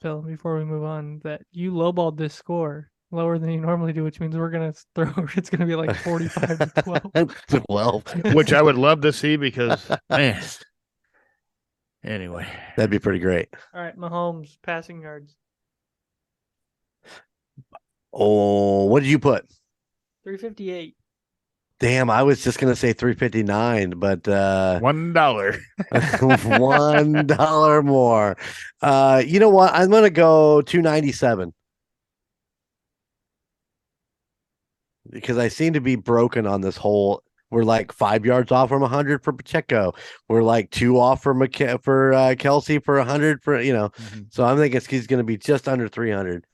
Phil, before we move on, that you lowballed this score lower than you normally do, which means we're gonna throw. It's gonna be like 45-12.
12.
Which I would love to see because man. Anyway,
that'd be pretty great.
All right, Mahomes passing yards.
Oh, what did you put?
358.
Damn, I was just gonna say 359, but
$1.
$1 more. You know what? I'm gonna go 297 because I seem to be broken on this whole. We're like 5 yards off from 100 for Pacheco. We're like 2 off for Kelsey for 100 for
Mm-hmm.
So I'm thinking he's gonna be just under 300.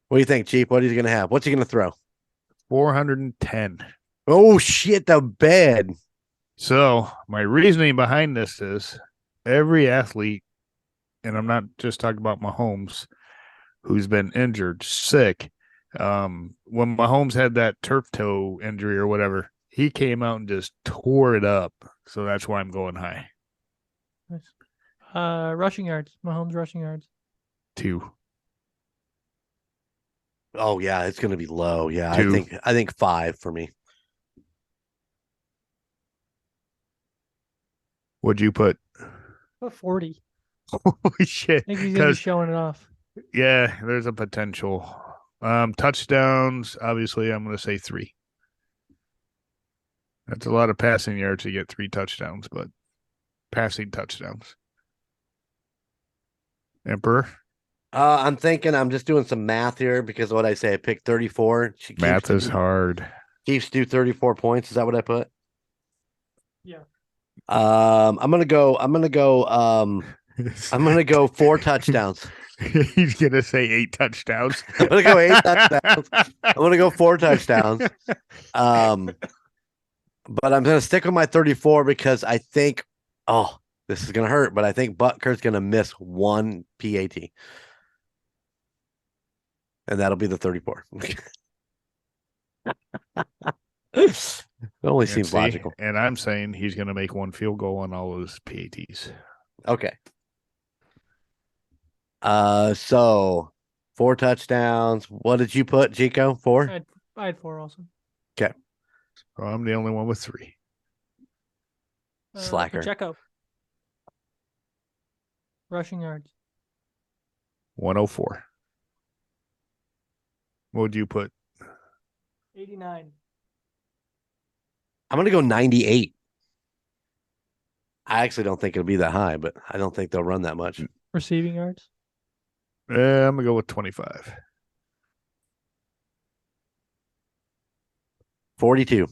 What do you think, Chief? What is he gonna have? What's he gonna throw?
410.
Oh shit, the bed.
So my reasoning behind this is every athlete, and I'm not just talking about Mahomes, who's been injured, sick. When Mahomes had that turf toe injury or whatever, he came out and just tore it up. So that's why I'm going high.
Nice. Rushing yards. Mahomes rushing yards.
2.
Oh yeah, it's gonna be low. Yeah,
2.
I think 5 for me.
What'd you put?
40.
Holy shit.
I think he's gonna be showing it off.
Yeah, there's a potential. Touchdowns, obviously, I'm gonna say 3. That's a lot of passing yards to get 3 touchdowns, but passing touchdowns. Emperor?
I'm thinking I'm just doing some math here because what I say, I picked 34.
Math is hard.
Chiefs do 34 points. Is that what I put?
Yeah.
I'm gonna go 4 touchdowns.
He's gonna say 8 touchdowns.
I'm gonna go 8 touchdowns. I'm gonna go 4 touchdowns. But I'm gonna stick with my 34 because I think, this is gonna hurt, but I think Butker's gonna miss 1 PAT, and that'll be the 34. It only seems logical.
And I'm saying he's gonna make 1 field goal on all those PATs.
Okay. So 4 touchdowns. What did you put, Chico? 4?
I had 4 also.
Okay.
Well, I'm the only one with 3.
Slacker.
Pacheco. Rushing yards.
104. What would you put?
89.
I'm gonna go 98. I actually don't think it'll be that high, but I don't think they'll run that much.
Receiving yards.
I'm gonna go with 25.
42.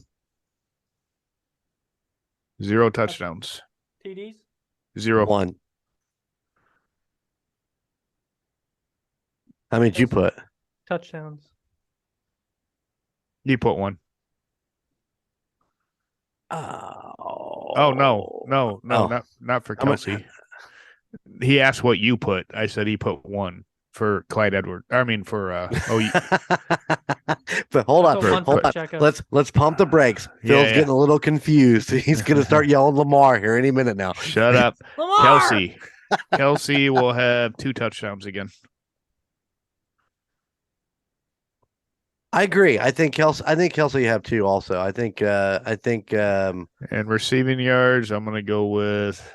0 touchdowns.
TDs.
0.
1. How many did you put?
Touchdowns.
You put 1.
Oh
No, not for Kelsey. He asked what you put. I said he put 1 for Clyde Edwards. I mean for
But hold on. Let's pump the brakes. Phil's getting a little confused. He's gonna start yelling Lamar here any minute now.
Shut up.
Lamar!
Kelsey will have 2 touchdowns again.
I agree. I think Kelsey have 2 also. I think
and receiving yards, I'm gonna go with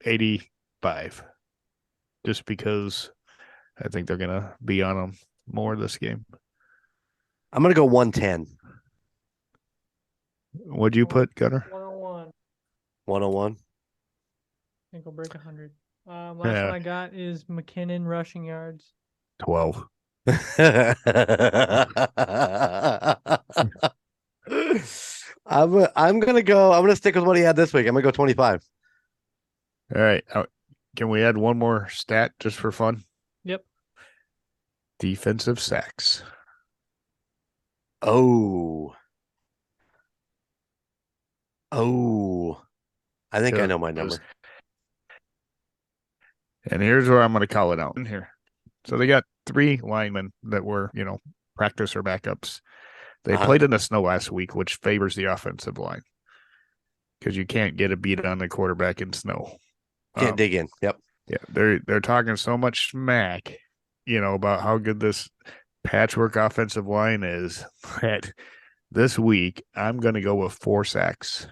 85. Just because I think they're gonna be on them more this game.
I'm gonna go 110.
What'd you put, Gunner?
101.
101.
I think we'll break 100. Last one I got is McKinnon rushing yards.
12.
I'm gonna stick with what he had this week. I'm gonna go 25.
All right. Can we add one more stat just for fun?
Yep.
Defensive sacks.
Oh. I think I know my number.
And here's where I'm going to call it out in here. So they got 3 linemen that were, practice or backups. They played in the snow last week, which favors the offensive line because you can't get a beat on the quarterback in snow.
Can't dig in. Yep.
Yeah, they're talking so much smack, about how good this patchwork offensive line is. That this week I'm going to go with 4 sacks.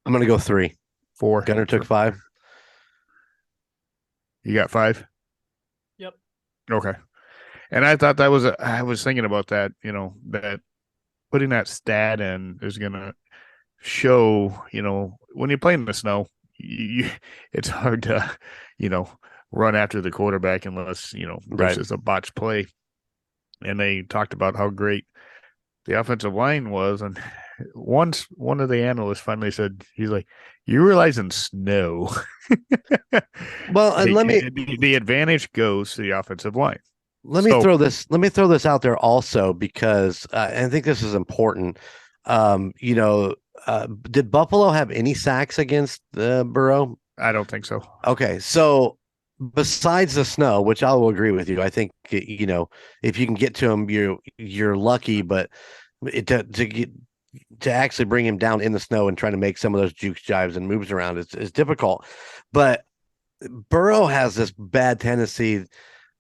I'm going to go 3.
4.
Gunner took 5.
You got 5?
Yep.
Okay. And I thought I was thinking about that, that putting that stat in is going to show, when you play in the snow, it's hard to, run after the quarterback unless, there's just a botched play. And they talked about how great the offensive line was. And once one of the analysts finally said, he's like, you realize in snow.
Well, and
the advantage goes to the offensive line.
Let me throw this out there also because I think this is important. Did Buffalo have any sacks against Burrow?
I don't think so.
Okay, so besides the snow, which I will agree with you, I think if you can get to him, you're lucky. But to actually bring him down in the snow and trying to make some of those jukes, jives, and moves around is difficult. But Burrow has this bad tendency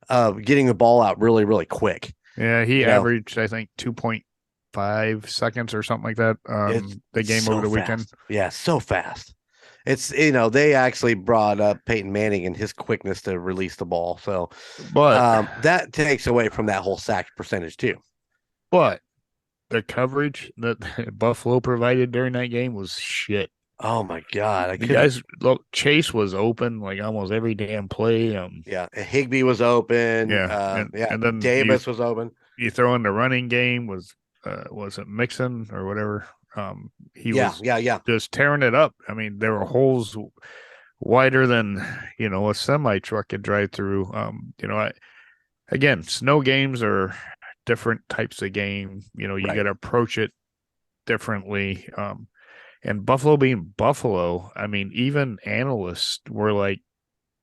of getting the ball out really, really quick.
Yeah, he averaged, I think, 2.5 seconds or something like that. The game over the weekend.
Yeah, so fast. It's they actually brought up Peyton Manning and his quickness to release the ball. So,
but
that takes away from that whole sack percentage too.
But the coverage that Buffalo provided during that game was shit.
Oh my God!
Chase was open like almost every damn play.
Higbee was open.
Yeah, and then
Davis was open.
You throw in the running game was it Mixon or whatever? He was just tearing it up. I mean, there were holes wider than, a semi truck could drive through. Again, snow games are different types of game. You got to approach it differently. And Buffalo being Buffalo, I mean, even analysts were like,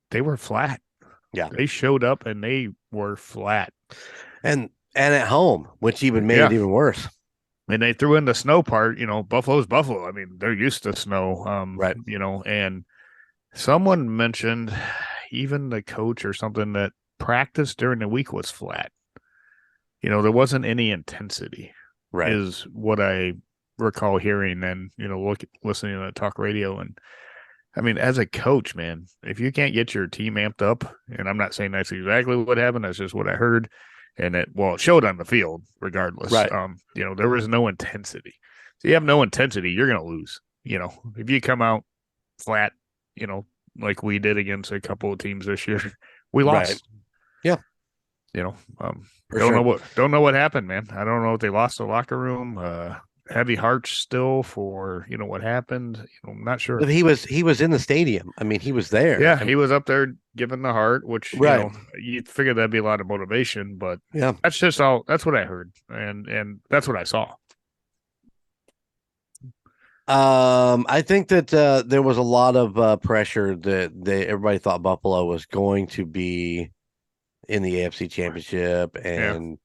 they were flat.
Yeah.
They showed up and they were flat.
And at home, which even made it even worse.
And they threw in the snow part, Buffalo's Buffalo. I mean, they're used to snow. And someone mentioned, even the coach or something, that practice during the week was flat. There wasn't any intensity.
Right.
Is what I recall hearing and, listening to talk radio. And I mean, as a coach, man, if you can't get your team amped up, and I'm not saying that's exactly what happened, that's just what I heard. And it showed on the field regardless.
Right.
There was no intensity. So you have no intensity, you're going to lose. If you come out flat, like we did against a couple of teams this year, we lost.
Right. Yeah.
Don't know what happened, man. I don't know if they lost the locker room. Heavy hearts still for what happened. I'm not sure.
But he was in the stadium. I mean, he was there.
Yeah, he was up there giving the heart, which you'd figure that'd be a lot of motivation. But that's just all. That's what I heard, and that's what I saw.
I think that there was a lot of pressure that everybody thought Buffalo was going to be in the AFC Championship, and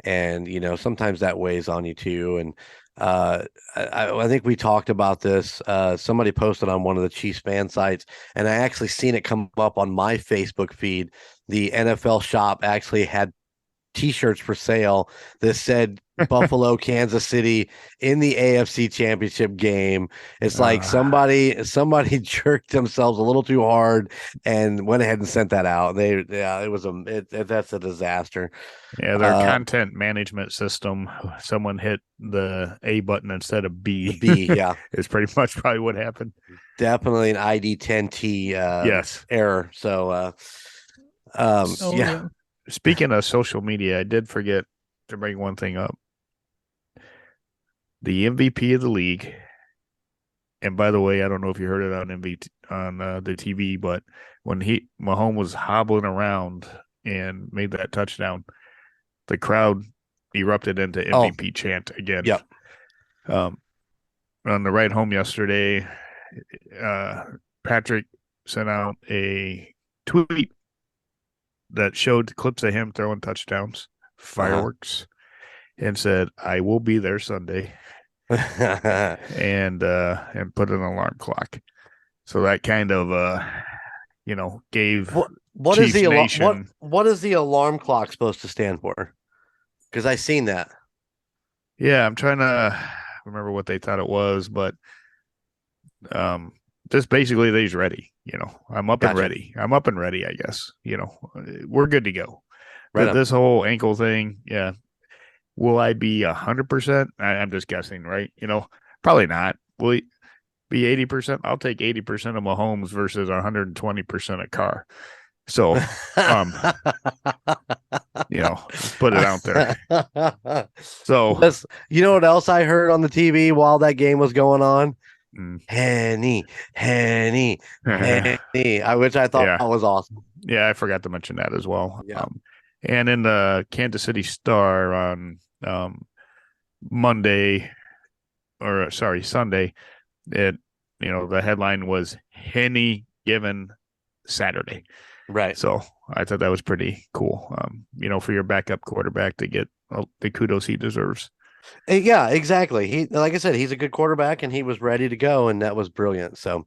sometimes that weighs on you too. And I think we talked about this. Somebody posted on one of the Chiefs fan sites, and I actually seen it come up on my Facebook feed. The NFL shop actually had T-shirts for sale that said Buffalo, Kansas City in the AFC Championship game. It's like somebody jerked themselves a little too hard and went ahead and sent that out. That's a disaster.
Yeah, their content management system. Someone hit the A button instead of B.
B, yeah,
is pretty much probably what happened.
Definitely an ID10T error. So, yeah.
Speaking of social media, I did forget to bring one thing up. The MVP of the league, and by the way, I don't know if you heard it on the TV, but when Mahomes was hobbling around and made that touchdown, the crowd erupted into MVP chant again.
Yep.
On the ride home yesterday, Patrick sent out a tweet that showed clips of him throwing touchdowns, fireworks, and said, "I will be there Sunday," and put an alarm clock. So that kind of gave
what is the alarm clock supposed to stand for? Because I seen that.
Yeah, I'm trying to remember what they thought it was, but just basically they's ready. I'm up and ready. I'm up and ready, I guess. We're good to go. Right. This whole ankle thing, yeah. Will I be 100%? I'm just guessing, right? Probably not. Will he be 80%? I'll take 80% of Mahomes versus 120% of Carr. So, put it out there. So,
you know what else I heard on the TV while that game was going on? Henny, which I thought was awesome.
Yeah, I forgot to mention that as well.
Yeah.
And in the Kansas City Star on Sunday, it the headline was Henny given Saturday.
Right.
So I thought that was pretty cool. For your backup quarterback to get the kudos he deserves.
Yeah, exactly. He, like I said, he's a good quarterback, and he was ready to go, and that was brilliant. So,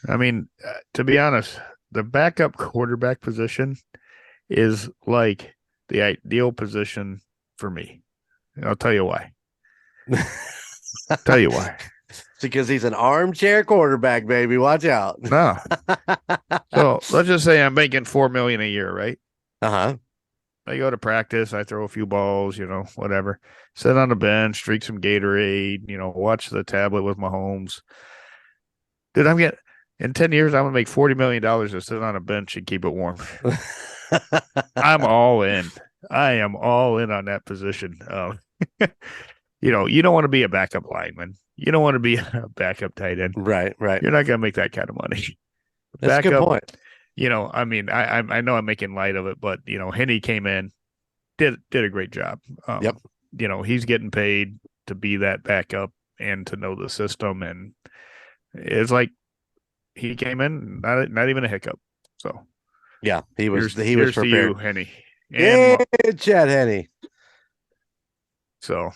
I mean, to be honest, the backup quarterback position is like the ideal position for me. I'll tell you why.
It's because he's an armchair quarterback, baby. Watch out.
No. So let's just say I'm making $4 million a year, right? I go to practice, I throw a few balls, whatever. Sit on the bench, drink some Gatorade, watch the tablet with Mahomes. Dude, in 10 years, I'm going to make $40 million to sit on a bench and keep it warm. I'm all in. I am all in on that position. you don't want to be a backup lineman. You don't want to be a backup tight end.
Right.
You're not going to make that kind of money.
That's a good point.
I mean, I know I'm making light of it, but Henney came in, did a great job.
Yep.
He's getting paid to be that backup and to know the system, and it's like he came in not even a hiccup. So
yeah, he was
here's
prepared.
To you, Henney.
Yeah, Chad Henney.
So,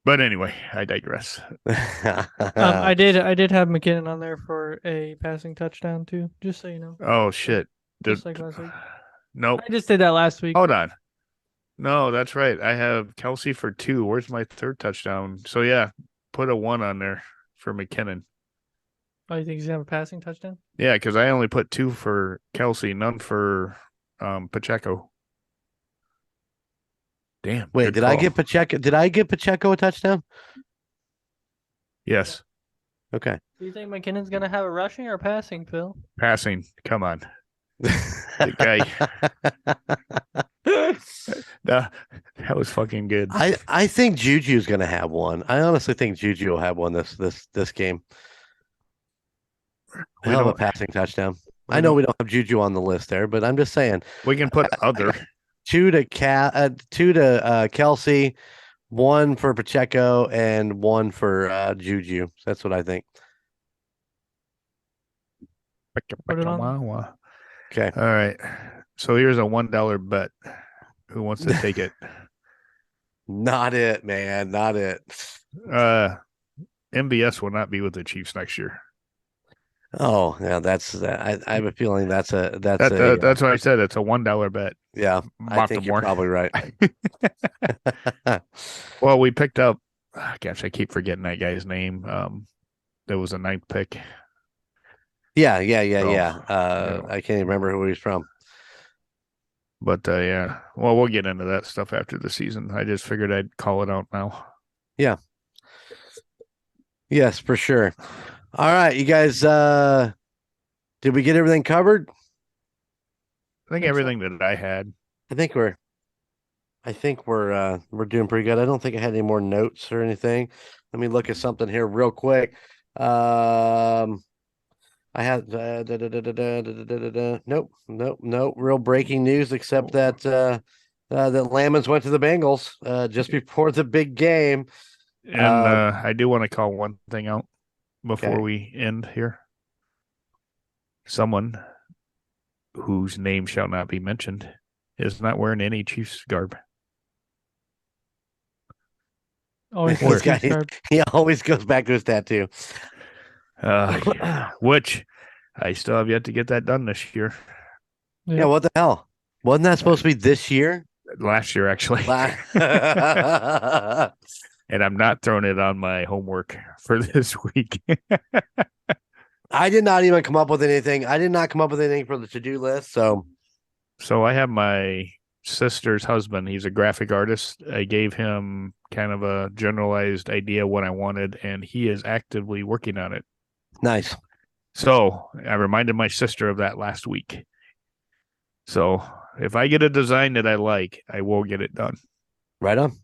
but anyway, I digress.
I did have McKinnon on there for a passing touchdown too, just so you know.
Oh shit!
Just like last week.
Nope.
I just did that last week.
Hold on. No, that's right. I have Kelsey for 2. Where's my third touchdown? So yeah, put a 1 on there for McKinnon.
Oh, you think he's gonna have a passing touchdown?
Yeah, because I only put 2 for Kelsey, none for Pacheco. Damn.
Wait, did I get Pacheco? Did I get Pacheco a touchdown?
Yes.
Okay.
Do you think McKinnon's gonna have a rushing or passing, Phil?
Passing. Come on. Okay. That was fucking good.
I think Juju's gonna have one. I honestly think Juju will have one this game. We'll have a passing touchdown. I know we don't have Juju on the list there, but I'm just saying
we can put other
2 to Kelsey, 1 for Pacheco, and 1 for Juju. That's what I think. Okay.
All right. So here's a $1 bet. Who wants to take it?
Not it, man. Not it.
MBS will not be with the Chiefs next year.
Oh, yeah, I have a feeling that's what
I said. It's a $1 bet.
Yeah, I think you're probably right.
Well, we picked up. Gosh, I keep forgetting that guy's name. There was a 9th pick.
Yeah. I can't even remember who he's from.
But yeah, well, we'll get into that stuff after the season. I just figured I'd call it out now.
Yeah. Yes, for sure. All right, you guys. Did we get everything covered?
I think everything that I had.
I think we're doing pretty good. I don't think I had any more notes or anything. Let me look at something here real quick. I had nope. Real breaking news, except that that Lamans went to the Bengals just before the big game.
And I do want to call one thing out before we end here. Someone whose name shall not be mentioned is not wearing any Chiefs garb.
Always
he always goes back to his tattoo.
Which I still have yet to get that done this year.
Yeah, what the hell? Wasn't that supposed to be this year?
Last year, actually. And I'm not throwing it on my homework for this week.
I did not even come up with anything. I did not come up with anything for the to-do list. So
I have my sister's husband. He's a graphic artist. I gave him kind of a generalized idea what I wanted, and he is actively working on it.
Nice.
So I reminded my sister of that last week. So if I get a design that I like, I will get it done.
Right on.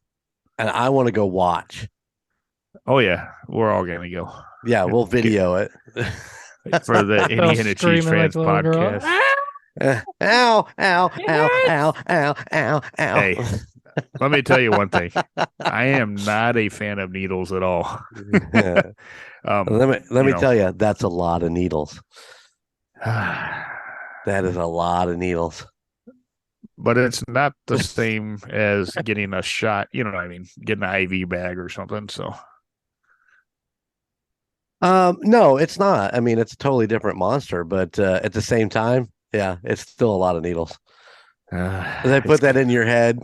And I want to go watch.
Oh, yeah. We're all going to go.
Yeah, we'll video it.
For the Indiana Chiefs Fans podcast.
Ow, ow, ow, ow, ow, ow, ow.
Hey, let me tell you one thing. I am not a fan of needles at all.
Let me tell you, that's a lot of needles. That is a lot of needles.
But it's not the same as getting a shot, you know what I mean? Getting an IV bag or something. So
no, it's not. I mean, it's a totally different monster, but at the same time, yeah, it's still a lot of needles. They put that in your head.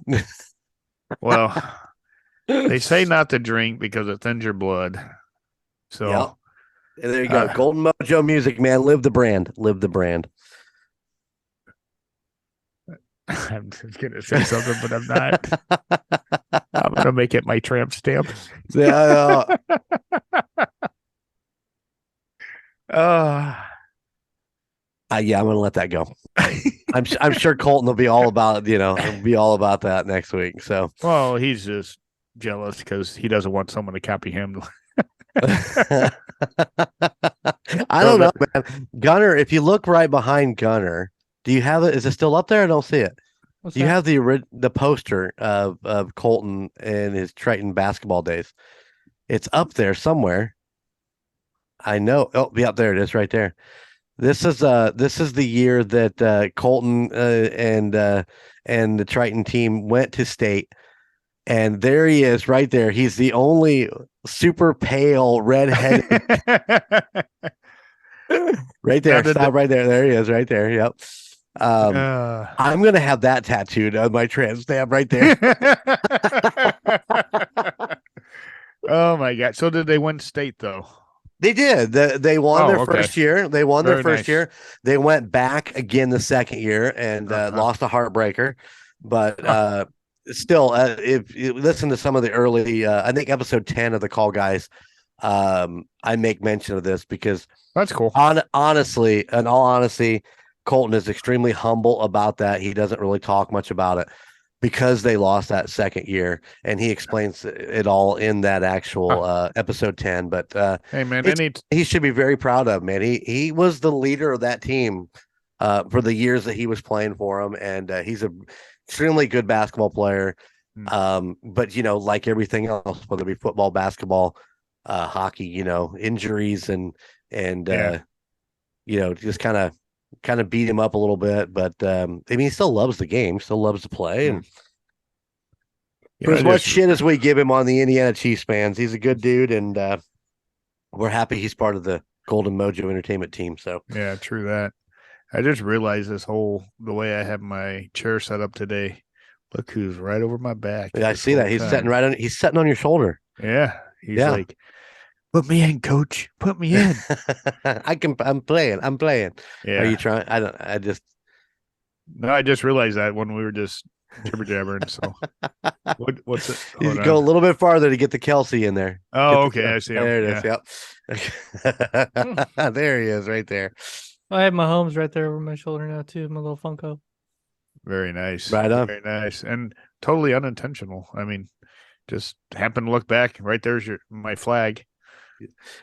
Well, they say not to drink because it thins your blood. So
yep. There you go. Golden Mojo Music, man. Live the brand. Live the brand.
I'm just going to say something, but I'm not. I'm going to make it my tramp stamp.
Yeah.
Yeah,
I'm going to let that go. I'm sure Colton will be all about, be all about that next week. So,
well, he's just jealous because he doesn't want someone to copy him.
I don't know, man. Gunner, if you look right behind Gunner, do you have it? Is it still up there? I don't see it.
What's
Do you
that?
have the poster of Colton and his Triton basketball days? It's up there somewhere. I know. Oh, yeah, there it is, right there. This is the year that Colton and the Triton team went to state, and there he is, right there. He's the only super pale redheaded right there. Stop right there. There he is, right there. Yep. I'm gonna have that tattooed on my tramp stamp right there.
Oh my God! So did they win state though?
They did. They won their
okay.
first year. They won
Very
their first
nice.
year. They went back again the second year and lost a heartbreaker. But still, if you listen to some of the early, I think episode 10 of the Call Guys, I make mention of this because
That's cool.
honestly, in all honesty, Colton is extremely humble about that. He doesn't really talk much about it because they lost that second year, and he explains it all in that actual episode 10. But
Hey man,
he should be very proud of, man. He was the leader of that team for the years that he was playing for him, and he's a extremely good basketball player. But like everything else, whether it be football, basketball, hockey, injuries and just kind of beat him up a little bit. But I mean, he still loves the game, still loves to play, and for as much shit as we give him on the Indiana Chiefs fans, he's a good dude, and we're happy he's part of the Golden Mojo Entertainment team. So
yeah, true that. I just realized the way I have my chair set up today. Look who's right over my back.
Yeah, I see that. He's sitting on your shoulder.
Yeah. He's like, put me in, coach. Put me in.
I'm playing.
Yeah.
Are you trying?
No, I just realized that when we were just jibber jabbering. So what's it?
You go a little bit farther to get the Kelsey in there.
Oh, okay. I see him.
There it is. Yep. There he is, right there.
I have my Mahomes right there over my shoulder now too. My little Funko.
Very nice.
Right on.
Very nice. And totally unintentional. I mean, just happened to look back. Right there's my flag.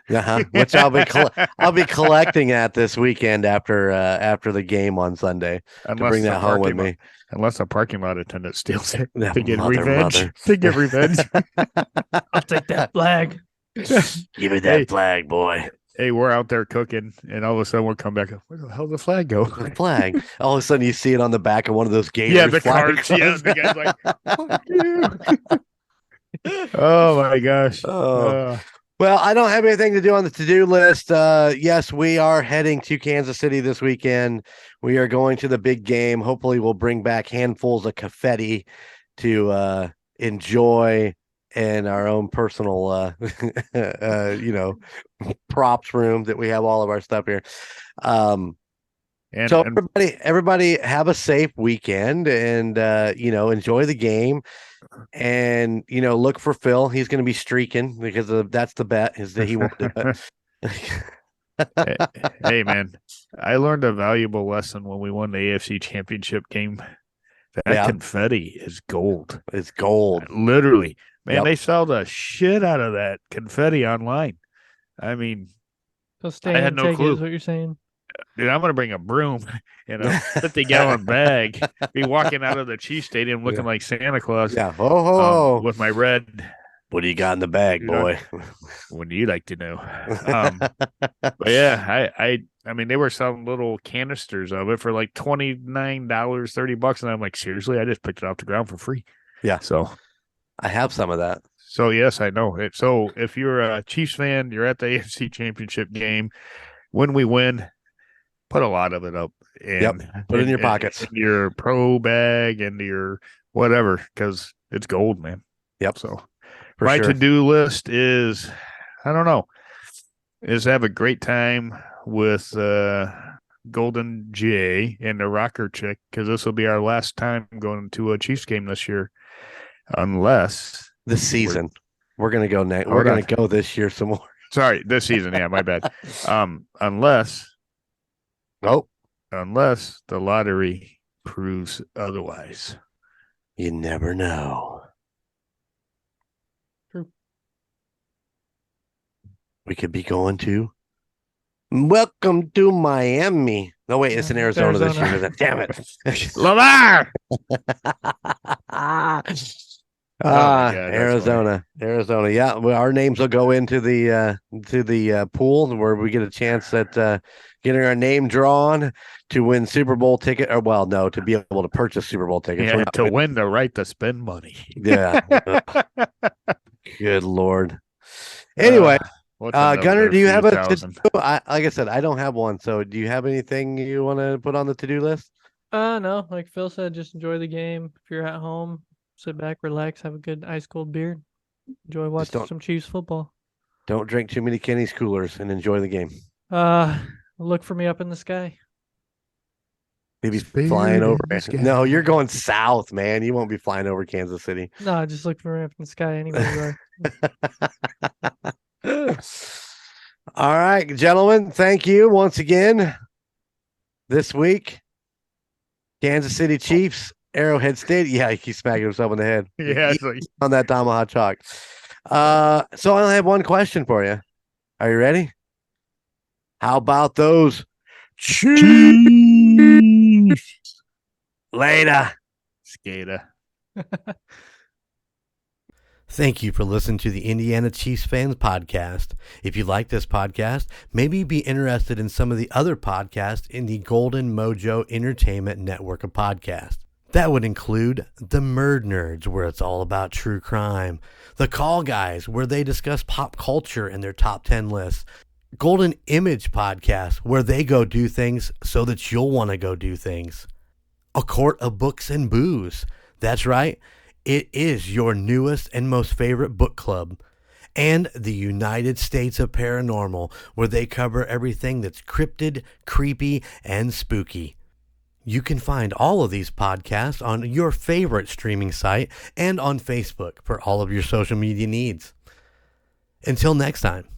Which I'll be collecting at this weekend after the game on Sunday to bring that home with me.
Unless a parking lot attendant steals it
to get revenge.
To get revenge.
I'll take that flag.
Give me that flag, boy.
Hey, we're out there cooking, and all of a sudden we'll come back. Where the hell did the flag go?
The flag. All of a sudden you see it on the back of one of those Gators.
Yeah, the cards. Yeah, the guy's like, fuck you. Oh my gosh.
Well, I don't have anything to do on the to-do list. Yes, we are heading to Kansas City this weekend. We are going to the big game. Hopefully we'll bring back handfuls of confetti to enjoy in our own personal props room that we have all of our stuff here. So everybody have a safe weekend and enjoy the game. And look for Phil. He's going to be streaking because that's the bet is that he won't do
it. Hey man, I learned a valuable lesson when we won the AFC Championship game. That confetti is gold.
It's gold,
literally. Man, They sell the shit out of that confetti online. I mean,
I had no clue. Is what you're saying?
Dude, I'm going to bring a broom in a 50-gallon bag, be walking out of the Chiefs Stadium looking like Santa Claus.
Yeah, with
my red.
What do you got in the bag, boy?
What do you like to know? But yeah, I mean, they were selling little canisters of it for like $29, $30, and I'm like, seriously, I just picked it off the ground for free.
Yeah,
so
I have some of that.
So yes, I know it. So if you're a Chiefs fan, you're at the AFC Championship game. When we win, put a lot of it up. And
put it in your pockets.
In your pro bag and your whatever, because it's gold, man.
Yep.
So my to-do list is, I don't know, is have a great time with Golden J and the rocker chick, because this will be our last time going to a Chiefs game this year, unless
this season. We're going to go next. We're going to go this year some more.
Sorry, this season. Yeah, my bad. Unless the lottery proves otherwise.
You never know. we could be going to. Welcome to Miami. No, wait, it's in Arizona this year. Isn't it? Damn it.
Lamar!
Arizona. Yeah, well, our names will go into the pool where we get a chance at getting our name drawn to win Super Bowl ticket. Or well, no, to be able to purchase Super Bowl tickets.
Yeah, to win the right to spend money.
Yeah. Good Lord. Anyway, Gunnar, do you have a like I said, I don't have one. So do you have anything you want to put on the to-do list?
No, like Phil said, just enjoy the game. If you're at home, sit back, relax, have a good ice cold beer. Enjoy watching some Chiefs football.
Don't drink too many Kenny's coolers and enjoy the game.
Look for me up in the sky.
Maybe flying over. No, you're going south, man. You won't be flying over Kansas City.
No, just look for me up in the sky anywhere you are.
All right, gentlemen. Thank you once again. This week, Kansas City Chiefs, Arrowhead Stadium. Yeah, he keeps smacking himself in the head.
Yeah,
on that tomahawk chalk. So I only have one question for you. Are you ready? How about those Chiefs? Later.
Skater.
Thank you for listening to the Indiana Chiefs Fans Podcast. If you like this podcast, maybe be interested in some of the other podcasts in the Golden Mojo Entertainment Network of podcasts. That would include the Murdnerds, where it's all about true crime. The Call Guys, where they discuss pop culture and their top 10 lists. Golden Image Podcast, where they go do things so that you'll want to go do things. A Court of Books and Booze. That's right. It is your newest and most favorite book club. And the United States of Paranormal, where they cover everything that's cryptid, creepy, and spooky. You can find all of these podcasts on your favorite streaming site and on Facebook for all of your social media needs. Until next time.